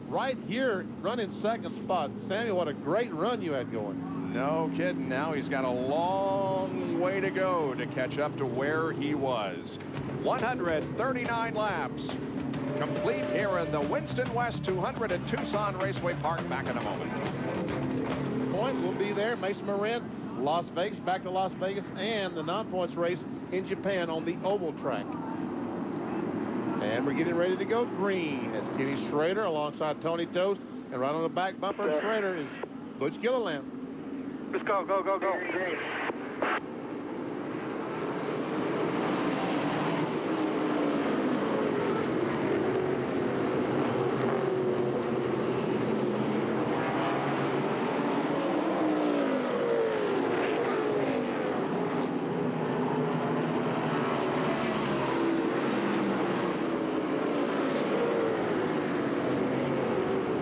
Right here, running 2nd spot. Sammy, what a great run you had going. No kidding. Now he's got a long way to go to catch up to where he was. 139 laps complete here in the Winston West 200 at Tucson Raceway Park. Back in a moment. Point will be there. Mason Marin, Las Vegas, back to Las Vegas, and the non-points race in Japan on the oval track. And we're getting ready to go green. That's Kenny Schrader alongside Tony Toast, and right on the back bumper of Schrader is Butch Gilliland. Let's go, go, go, go.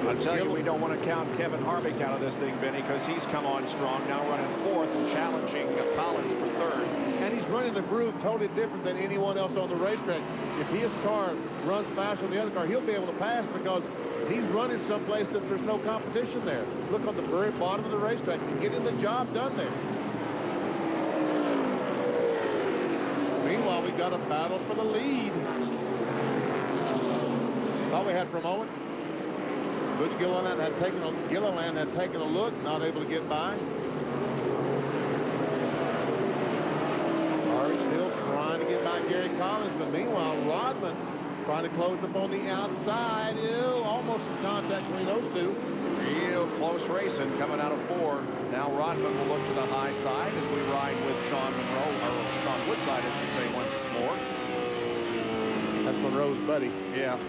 I tell you, we don't want to count Kevin Harvick out of this thing, Benny, because he's come on strong, now running 4th and challenging Collins for 3rd. And he's running a groove totally different than anyone else on the racetrack. If his car runs faster than the other car, he'll be able to pass because he's running someplace that there's no competition there. Look on the very bottom of the racetrack and getting the job done there. Meanwhile, we got a battle for the lead. Thought we had for a moment. Butch Gilliland had taken a look, not able to get by. Harvick still trying to get by Gary Collins, but meanwhile, Rodman trying to close up on the outside. Ew, almost some contact between those two. Real close racing coming out of 4. Now Rodman will look to the high side as we ride with Sean Monroe, or Sean Woodside, as we say once more. That's Monroe's buddy. Yeah.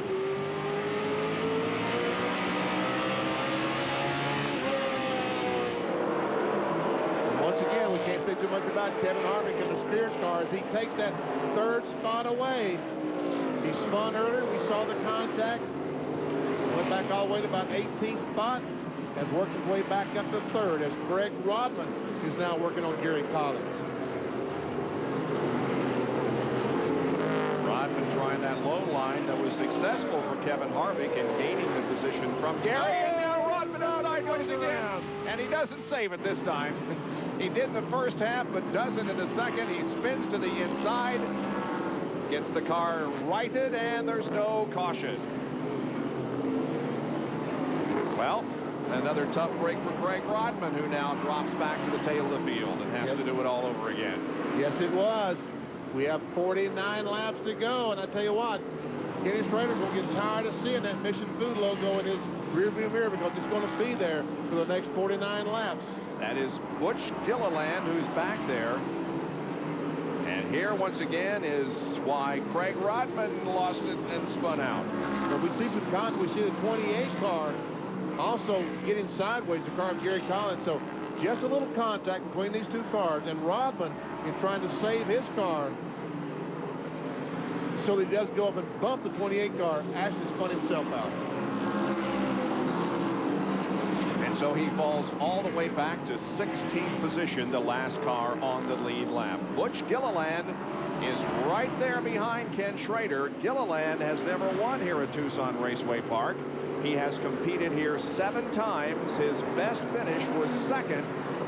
Once again, we can't say too much about Kevin Harvick and the Spears car as he takes that 3rd spot away. He spun earlier. We saw the contact. Went back all the way to about 18th spot. Has worked his way back up to 3rd as Craig Rodman is now working on Gary Collins. Rodman trying that low line that was successful for Kevin Harvick in gaining the position from Gary. And now Rodman is sideways again. And he doesn't save it this time. He did in the first half, but doesn't in the second. He spins to the inside, gets the car righted, and there's no caution. Well, another tough break for Craig Rodman, who now drops back to the tail of the field and has to do it all over again. Yes, it was. We have 49 laps to go, and I tell you what, Kenny Schrader's going to get tired of seeing that Mission Food logo in his rearview mirror because it's going to be there for the next 49 laps. That is Butch Gilliland who's back there. And here once again is why Craig Rodman lost it and spun out. But we see we see the 28 car also getting sideways, the car of Gary Collins. So just a little contact between these two cars, and Rodman in trying to save his car so that he does go up and bump the 28 car, actually spun himself out. And so he falls all the way back to 16th position, the last car on the lead lap. Butch Gilliland is right there behind Ken Schrader. Gilliland has never won here at Tucson Raceway Park. He has competed here 7 times. His best finish was second,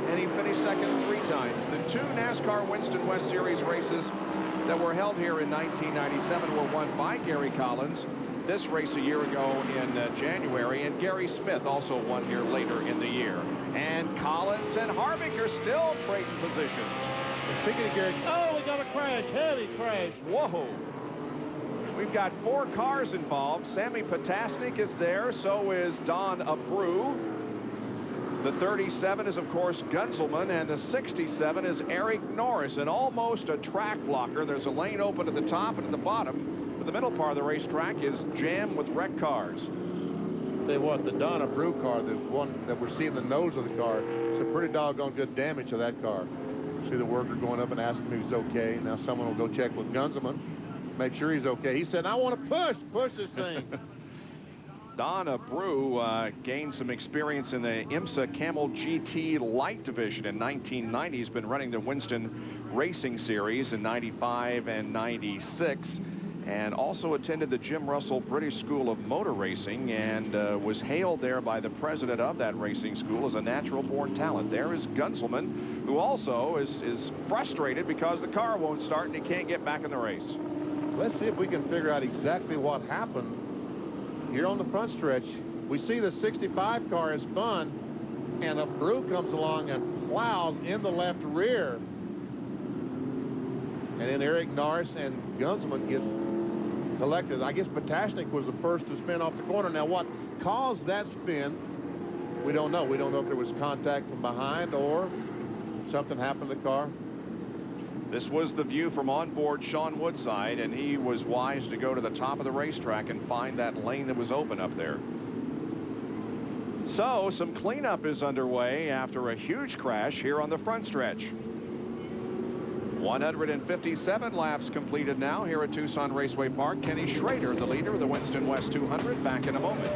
and he finished second 3 times. The 2 NASCAR Winston West Series races that were held here in 1997 were won by Gary Collins. This race a year ago in January, and Gary Smith also won here later in the year. And Collins and Harvick are still trading positions. And speaking of Gary, oh, we got a crash, heavy crash. Whoa. We've got 4 cars involved. Sammy Potasnik is there, so is Don Abreu. The 37 is, of course, Gunzelman, and the 67 is Eric Norris, and almost a track blocker. There's a lane open at the top and at the bottom. The middle part of the racetrack is jammed with wrecked cars. Tell you what, the Don Abreu car, the one that we're seeing the nose of the car, it's a pretty doggone good damage to that car. See the worker going up and asking if he's okay. Now someone will go check with Gunzelman, make sure he's okay. He said, I want to push this thing. Don Abreu gained some experience in the IMSA Camel GT Light Division in 1990. He's been running the Winston Racing Series in 95 and 96. And also attended the Jim Russell British School of Motor Racing, and was hailed there by the president of that racing school as a natural-born talent. There is Gunzelman, who also is frustrated because the car won't start and he can't get back in the race. Let's see if we can figure out exactly what happened here on the front stretch. We see the 65 car is spun, and Abreu comes along and plows in the left rear. And then Eric Norris and Gunzelman gets collected. I guess Potasnik was the first to spin off the corner. Now, what caused that spin, we don't know. We don't know if there was contact from behind or something happened to the car. This was the view from onboard Sean Woodside, and he was wise to go to the top of the racetrack and find that lane that was open up there. So, some cleanup is underway after a huge crash here on the front stretch. 157 laps completed now here at Tucson Raceway Park. Kenny Schrader, the leader of the Winston West 200, back in a moment.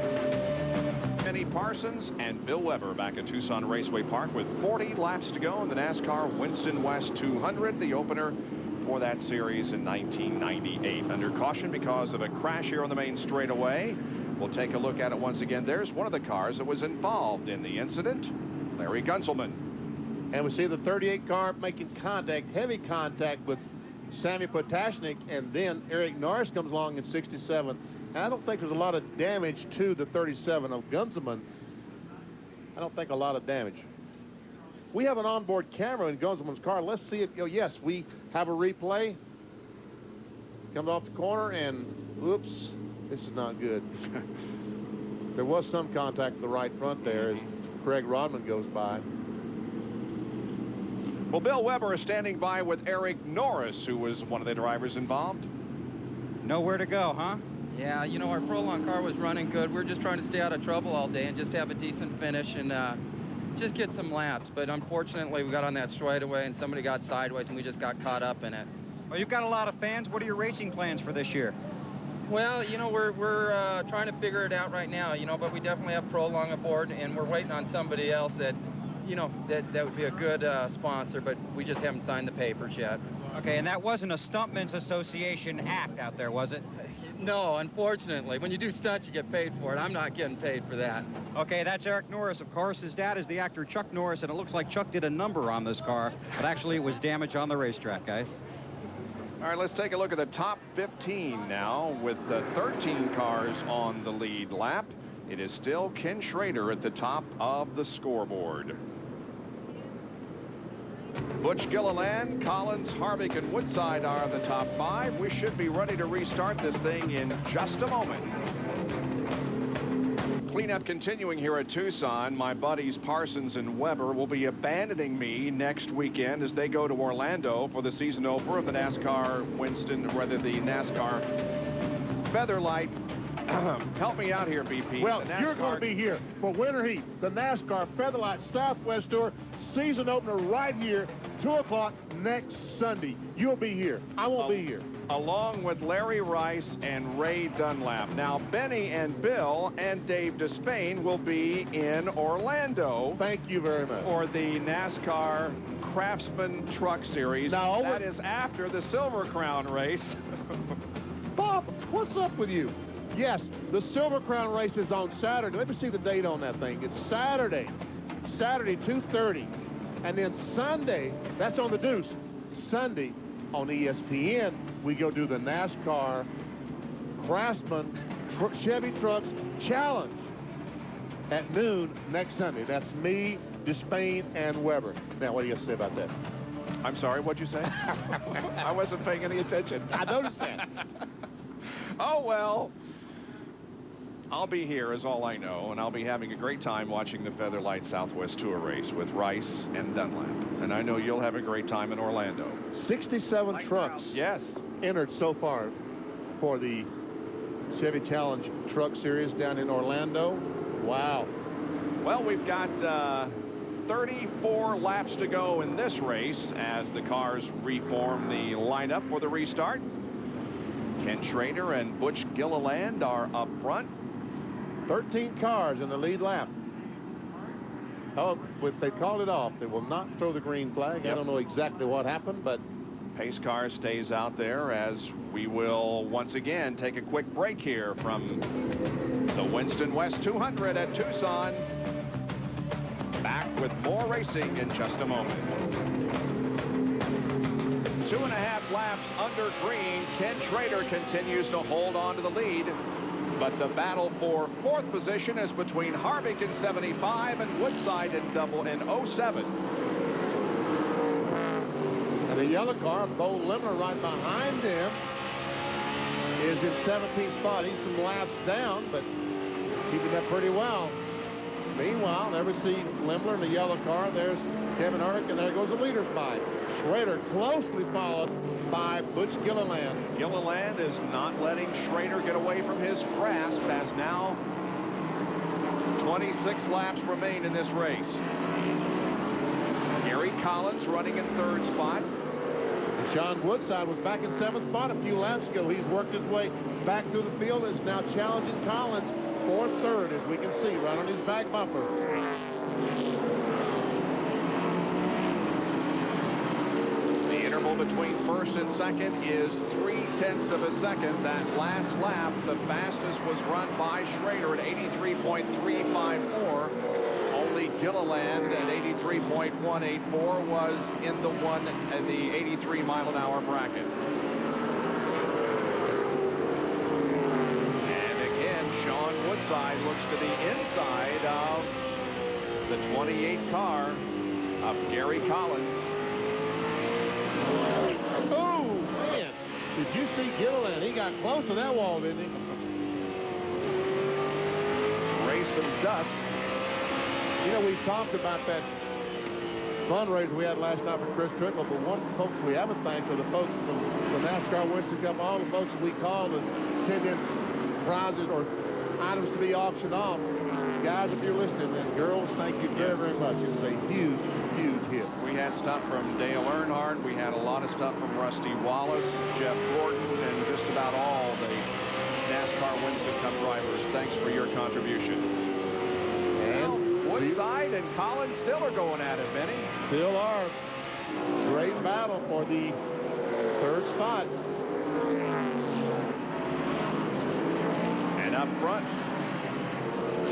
Kenny Parsons and Bill Weber back at Tucson Raceway Park with 40 laps to go in the NASCAR Winston West 200, the opener for that series in 1998. Under caution because of a crash here on the main straightaway. We'll take a look at it once again. There's one of the cars that was involved in the incident, Larry Gunzelman. And we see the 38 car making contact, heavy contact with Sammy Potasnik, and then Eric Norris comes along in 67. And I don't think there's a lot of damage to the 37 of Gunzelman. I don't think a lot of damage. We have an onboard camera in Gunzelman's car. Let's see it go. Yes, we have a replay. Comes off the corner, and whoops, this is not good. There was some contact with the right front there as Craig Rodman goes by. Well, Bill Weber is standing by with Eric Norris, who was one of the drivers involved. Nowhere to go, huh? Yeah, you know, our Prolong car was running good. We're just trying to stay out of trouble all day and just have a decent finish and just get some laps. But unfortunately, we got on that straightaway and somebody got sideways and we just got caught up in it. Well, you've got a lot of fans. What are your racing plans for this year? Well, you know, we're trying to figure it out right now, you know, but we definitely have Prolong aboard and we're waiting on somebody else that, you know, that would be a good sponsor, but we just haven't signed the papers yet. Okay, and that wasn't a Stuntmen's Association act out there, was it? No, unfortunately. When you do stunts, you get paid for it. I'm not getting paid for that. Okay, that's Eric Norris, of course. His dad is the actor Chuck Norris, and it looks like Chuck did a number on this car, but actually it was damage on the racetrack, guys. All right, let's take a look at the top 15 now with 13 cars on the lead lap. It is still Ken Schrader at the top of the scoreboard. Butch Gilliland, Collins, Harvick, and Woodside are the top 5. We should be ready to restart this thing in just a moment. Cleanup continuing here at Tucson. My buddies Parsons and Weber will be abandoning me next weekend as they go to Orlando for the season opener of the NASCAR Winston, or rather the NASCAR Featherlight. Help me out here, BP. Well, you're going to be here for Winter Heat, the NASCAR Featherlight Southwest Tour season opener right here, 2 o'clock next Sunday. You'll be here. I won't be here. Along with Larry Rice and Ray Dunlap. Now, Benny and Bill and Dave Despain will be in Orlando. Thank you very much. For the NASCAR Craftsman Truck Series. Now, that is after the Silver Crown race. Bob, what's up with you? Yes, the Silver Crown race is on Saturday. Let me see the date on that thing. It's Saturday, 2:30. And then Sunday, that's on the Deuce. Sunday on ESPN, we go do the NASCAR Craftsman Chevy Trucks Challenge at noon next Sunday. That's me, Despain, and Weber. Now, what do you have to say about that? I'm sorry, what'd you say? I wasn't paying any attention. I noticed that. Oh, well. I'll be here is all I know, and I'll be having a great time watching the Featherlight Southwest Tour race with Rice and Dunlap. And I know you'll have a great time in Orlando. 67 trucks entered so far for the Chevy Challenge Truck Series down in Orlando. Wow. Well, we've got 34 laps to go in this race as the cars reform the lineup for the restart. Ken Schrader and Butch Gilliland are up front. 13 cars in the lead lap. Oh, but they called it off. They will not throw the green flag. I don't know exactly what happened, but pace car stays out there as we will once again take a quick break here from the Winston West 200 at Tucson. Back with more racing in just a moment. 2.5 laps under green. Ken Schrader continues to hold on to the lead. But the battle for 4th position is between Harvick in 75 and Woodside in 07. And the yellow car, Bo Limmer, right behind them, is in 17th spot. He's some laps down, but keeping up pretty well. Meanwhile, there we see Limmer in the yellow car. There's Kevin Harvick, and there goes the leader's bike. Schrader closely followed by Butch Gilliland. Gilliland is not letting Schrader get away from his grasp as now 26 laps remain in this race. Gary Collins running in 3rd spot. And Sean Woodside was back in 7th spot a few laps ago. He's worked his way back through the field and is now challenging Collins for 3rd, as we can see right on his back bumper. Interval between 1st and 2nd is 0.3 of a second. That last lap, the fastest was run by Schrader at 83.354. Only Gilliland at 83.184 was in the 83 mile-an-hour bracket. And again, Sean Woodside looks to the inside of the 28 car of Gary Collins. Oh, man. Did you see Gilliland? He got close to that wall, didn't he? Race some dust. You know, we talked about that fundraiser we had last night for Chris Trickle, but one of the folks we haven't thanked are the folks from the NASCAR Winston Cup, all the folks that we called and sent in prizes or items to be auctioned off. Guys, if you're listening, and girls, thank you very, very much. It was a huge, huge hit. We had stuff from Dale Earnhardt. We had a lot of stuff from Rusty Wallace, Jeff Gordon, and just about all the NASCAR Winston Cup drivers. Thanks for your contribution. And Woodside and Collins still are going at it, Benny. Still are. Great battle for the 3rd spot. And up front,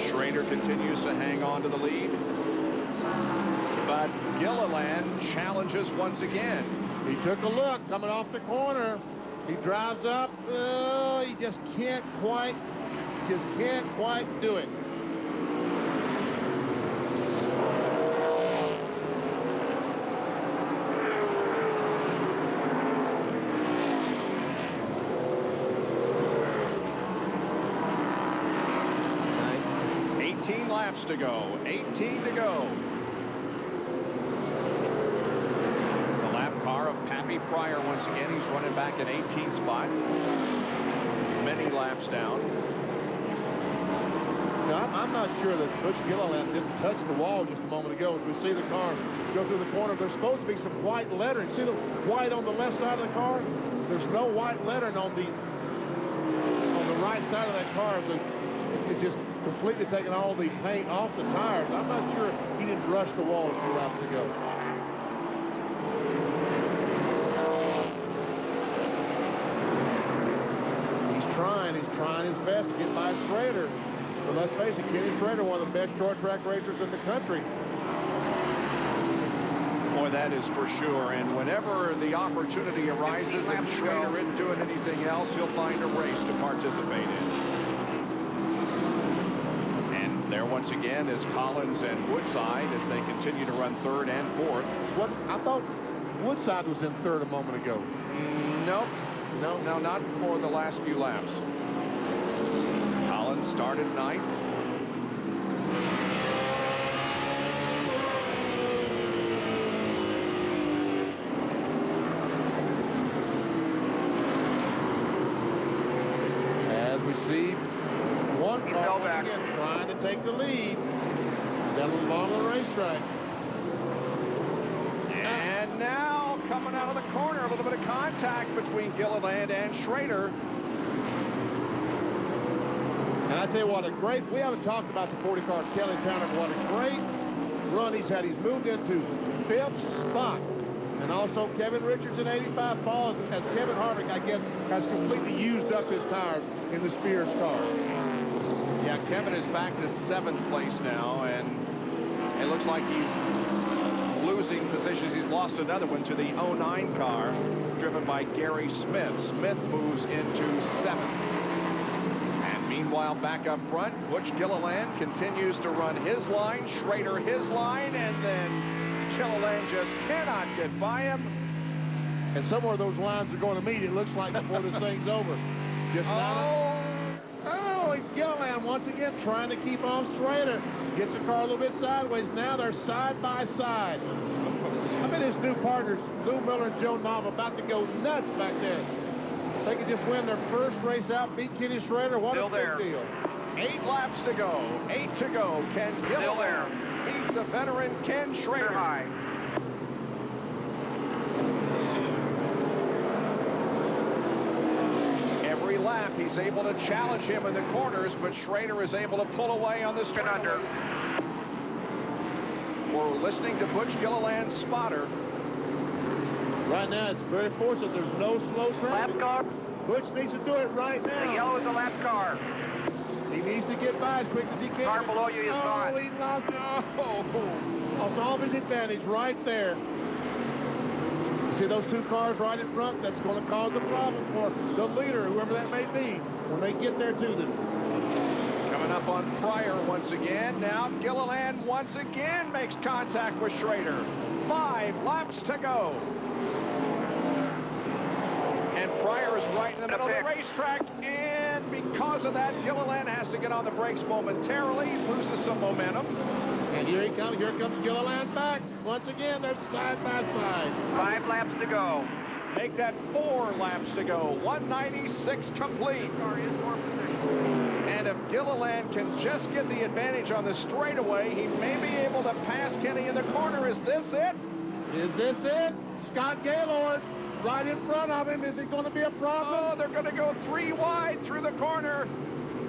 Schrader continues to hang on to the lead. But Gilliland challenges once again. He took a look coming off the corner. He drives up. Oh, he just can't quite do it. laps to go. 18 to go. It's the lap car of Pappy Pryor once again. He's running back at 18th spot. Many laps down. Now, I'm not sure that Butch Gilliland didn't touch the wall just a moment ago as we see the car go through the corner. There's supposed to be some white lettering. See the white on the left side of the car? There's no white lettering on the right side of that car. It just completely taken all the paint off the tires. I'm not sure he didn't brush the wall a few laps ago. He's trying his best to get by Schrader. But let's face it, Kenny Schrader, one of the best short track racers in the country. Boy, that is for sure. And whenever the opportunity arises and Schrader isn't doing anything else, he'll find a race to participate in. And there once again is Collins and Woodside as they continue to run third and fourth. What? I thought Woodside was in third a moment ago. Nope. No, not for the last few laps. Collins started ninth. As we see one car once again trying to take the lead down along the racetrack. And now coming out of the corner, a little bit of contact between Gilliland and Schrader. And I tell you what, we haven't talked about the 40 car Kelly Towner. What a great run he's had. He's moved into 5th spot. And also Kevin Richards in 85 falls as Kevin Harvick, I guess, has completely used up his tires in the Spears car. Yeah, Kevin is back to 7th place now, and it looks like he's losing positions. He's lost another one to the 09 car driven by Gary Smith. Smith moves into 7th. Meanwhile, back up front, Butch Gilliland continues to run his line, Schrader his line, and then Gilliland just cannot get by him. And somewhere those lines are going to meet, it looks like, before this thing's over. Just Gilliland once again trying to keep on Schrader. Gets the car a little bit sideways. Now they're side by side. I mean, his new partners, Lou Miller and Joe Nava, about to go nuts back there. They could just win their first race out, beat Kenny Schrader. What a big deal. 8 laps to go. 8 to go. Can Gilliland beat the veteran Ken Schrader? Every lap he's able to challenge him in the corners, but Schrader is able to pull away on the straight under. We're listening to Butch Gilliland's spotter. Right now, it's very fortunate there's no slow traffic. Lap car. Butch needs to do it right now. The yellow is a lap car. He needs to get by as quick as he can. Car below you is gone. Oh, he lost it. Lost all of his advantage right there. See those two cars right in front? That's going to cause a problem for the leader, whoever that may be, when they get there to them. Coming up on Pryor once again. Now Gilliland once again makes contact with Schrader. 5 laps to go. And Pryor is right in the middle of the racetrack, and because of that, Gilliland has to get on the brakes momentarily, loses some momentum. And here he comes. Here comes Gilliland back. Once again, they're side by side. 5 laps to go. Make that 4 laps to go. 196 complete. And if Gilliland can just get the advantage on the straightaway, he may be able to pass Kenny in the corner. Is this it? Is this it? Scott Gaylord right in front of him. Is it going to be a problem? Oh, they're going to go 3 wide through the corner.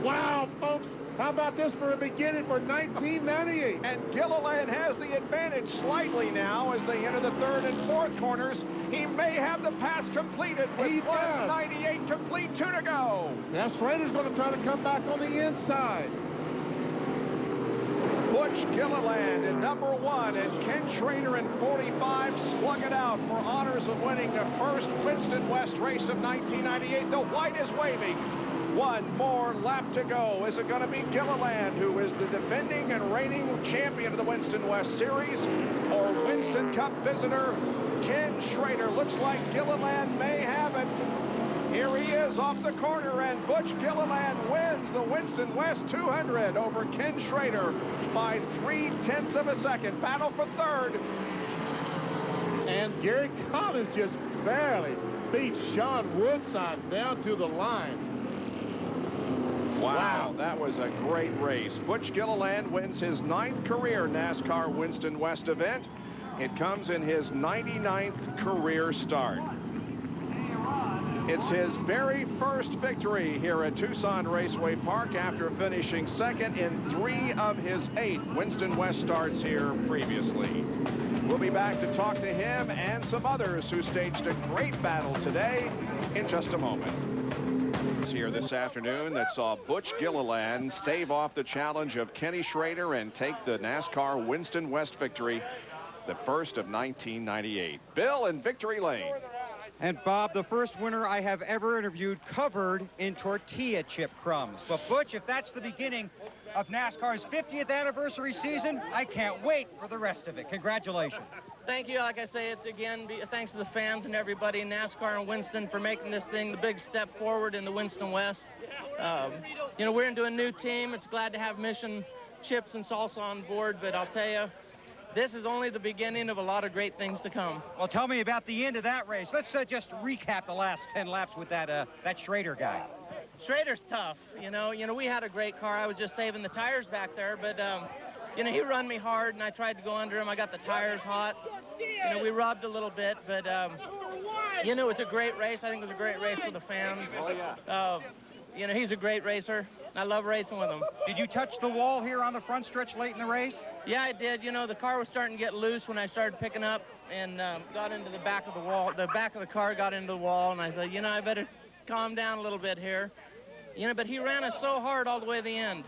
Wow, folks. How about this for a beginning for 1998? And Gilliland has the advantage slightly now as they enter the 3rd and 4th corners. He may have the pass completed with 198 complete, 2 to go. Now Schrader's going to try to come back on the inside. Butch Gilliland in number 1 and Ken Schrader in 45 slug it out for honors of winning the first Winston West race of 1998. The white is waving. 1 more lap to go. Is it going to be Gilliland, who is the defending and reigning champion of the Winston West Series, or Winston Cup visitor Ken Schrader? Looks like Gilliland may have it. Here he is off the corner, and Butch Gilliland wins the Winston West 200 over Ken Schrader by 0.3 of a second. Battle for third. And Gary Collins just barely beat Sean Woodside down to the line. Wow, that was a great race. Butch Gilliland wins his 9th career NASCAR Winston West event. It comes in his 99th career start. It's his very first victory here at Tucson Raceway Park after finishing second in 3 of his 8 Winston West starts here previously. We'll be back to talk to him and some others who staged a great battle today in just a moment. Here this afternoon that saw Butch Gilliland stave off the challenge of Kenny Schrader and take the NASCAR Winston West victory, the first of 1998. Bill in Victory Lane. And Bob, the first winner I have ever interviewed covered in tortilla chip crumbs. But Butch, if that's the beginning of NASCAR's 50th anniversary season, I can't wait for the rest of it. Congratulations. Thank you. Like I say, it's again, thanks to the fans and everybody in NASCAR and Winston for making this thing the big step forward in the Winston West. You know, we're into a new team. It's glad to have Mission Chips and Salsa on board, but I'll tell you, this is only the beginning of a lot of great things to come. Well, tell me about the end of that race. Let's just recap the last 10 laps with that Schrader guy. Schrader's tough. You know, we had a great car. I was just saving the tires back there, but you know, he run me hard, and I tried to go under him. I got the tires hot. You know, we rubbed a little bit, but you know, it's a great race. I think it was a great race for the fans. Oh, yeah. You know, he's a great racer. I love racing with him. Did you touch the wall here on the front stretch late in the race? Yeah, I did. You know, the car was starting to get loose when I started picking up and got into the back of the wall. The back of the car got into the wall, and I thought, you know, I better calm down a little bit here. You know, but he ran us so hard all the way to the end.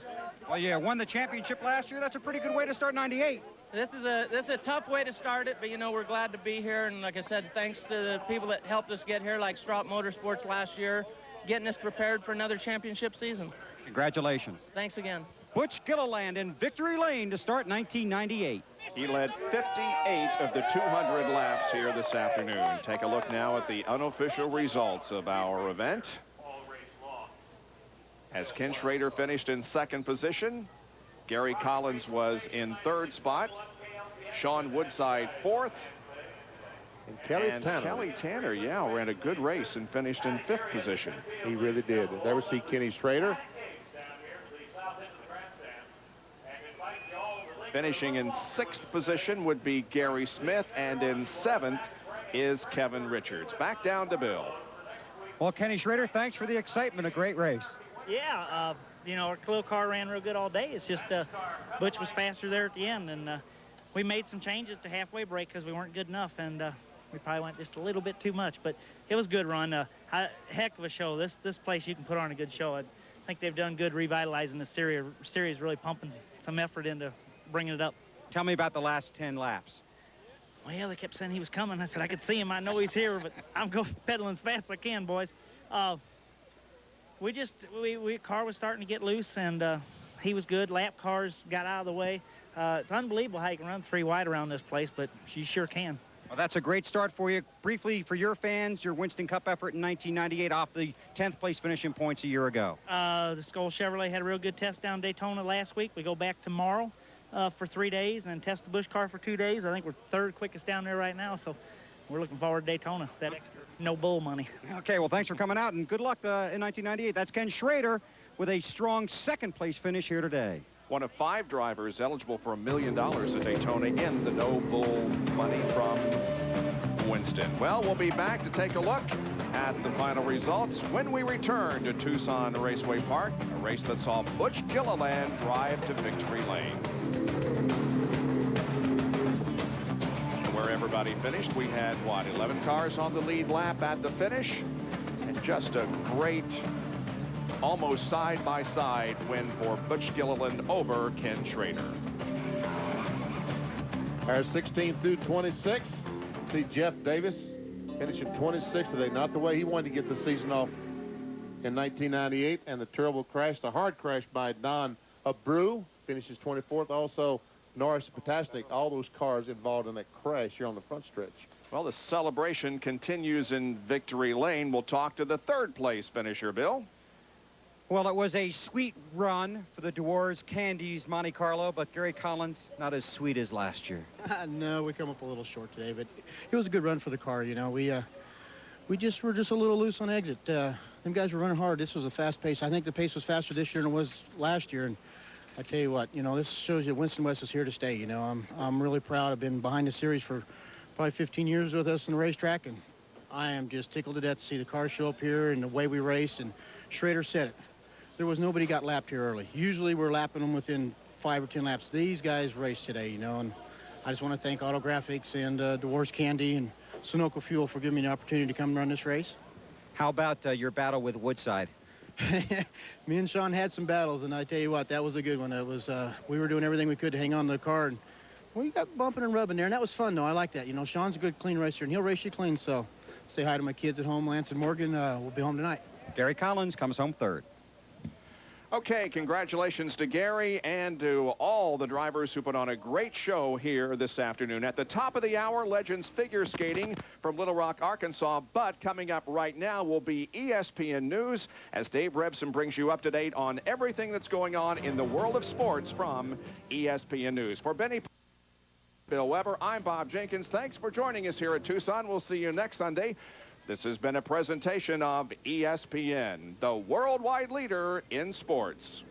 Well, yeah, won the championship last year. That's a pretty good way to start 98. This is a tough way to start it, but, you know, we're glad to be here. And like I said, thanks to the people that helped us get here, like Strop Motorsports last year, getting us prepared for another championship season. Congratulations. Thanks again. Butch Gilliland in Victory Lane to start 1998. He led 58 of the 200 laps here this afternoon. Take a look now at the unofficial results of our event. As Ken Schrader finished in 2nd position, Gary Collins was in 3rd spot, Sean Woodside 4th, And Kelly Tanner, yeah, ran a good race and finished in 5th position. He really did. Never see Kenny Schrader. Finishing in 6th position would be Gary Smith, and in 7th is Kevin Richards. Back down to Bill. Well, Kenny Schrader, thanks for the excitement. A great race. Yeah, you know, our little car ran real good all day. It's just Butch was faster there at the end, and we made some changes to halfway break because we weren't good enough, and we probably went just a little bit too much. But it was a good run. Heck of a show. This place, you can put on a good show. I think they've done good revitalizing the series, really pumping some effort into bringing it up. Tell me about the last 10 laps. Well, they kept saying he was coming. I said, I could see him. I know he's here, but I'm going pedaling as fast as I can, boys. Car was starting to get loose, and he was good. Lap cars got out of the way. It's unbelievable how you can run 3 wide around this place, but you sure can. Well, that's a great start for you. Briefly, for your fans, your Winston Cup effort in 1998 off the 10th place finishing points a year ago. The Skoll Chevrolet had a real good test down Daytona last week. We go back tomorrow for 3 days and test the Busch car for 2 days. I think we're 3rd quickest down there right now, so we're looking forward to Daytona, that extra no bull money. Okay, well, thanks for coming out, and good luck in 1998. That's Ken Schrader with a strong 2nd place finish here today. One of 5 drivers eligible for $1 million at Daytona in the no bull money from Winston. Well, we'll be back to take a look at the final results when we return to Tucson Raceway Park, a race that saw Butch Gilliland drive to victory lane. Where everybody finished, we had, 11 cars on the lead lap at the finish, and just a great, almost side-by-side win for Butch Gilliland over Ken Schrader. Our 16 through 26. See Jeff Davis finishing 26th today. Not the way he wanted to get the season off in 1998. And the terrible crash, the hard crash by Don Abreu, finishes 24th. Also, Norris Potasnik, all those cars involved in that crash here on the front stretch. Well, the celebration continues in victory lane. We'll talk to the third place finisher, Bill. Well, it was a sweet run for the Dewars Candies Monte Carlo, but Gary Collins, not as sweet as last year. No, we come up a little short today, but it was a good run for the car. You know, we were just a little loose on exit. Them guys were running hard. This was a fast pace. I think the pace was faster this year than it was last year. And I tell you what, you know, this shows you Winston West is here to stay. You know, I'm really proud. I've been behind the series for probably 15 years with us in the racetrack, and I am just tickled to death to see the car show up here and the way we raced. And Schrader said it. There was nobody got lapped here early. Usually we're lapping them within 5 or 10 laps. These guys raced today, you know, and I just want to thank Auto Graphics and Dewars Candy and Sunoco Fuel for giving me the opportunity to come and run this race. How about your battle with Woodside? Me and Sean had some battles, and I tell you what, that was a good one. It was, we were doing everything we could to hang on to the car, and we got bumping and rubbing there, and that was fun, though. I like that. You know, Sean's a good, clean racer, and he'll race you clean, so say hi to my kids at home. Lance and Morgan will be home tonight. Gary Collins comes home third. Okay, congratulations to Gary and to all the drivers who put on a great show here this afternoon. At the top of the hour, Legends Figure Skating from Little Rock, Arkansas. But coming up right now will be ESPN News as Dave Rebson brings you up to date on everything that's going on in the world of sports from ESPN News. For Benny, Bill Weber, I'm Bob Jenkins. Thanks for joining us here at Tucson. We'll see you next Sunday. This has been a presentation of ESPN, the worldwide leader in sports.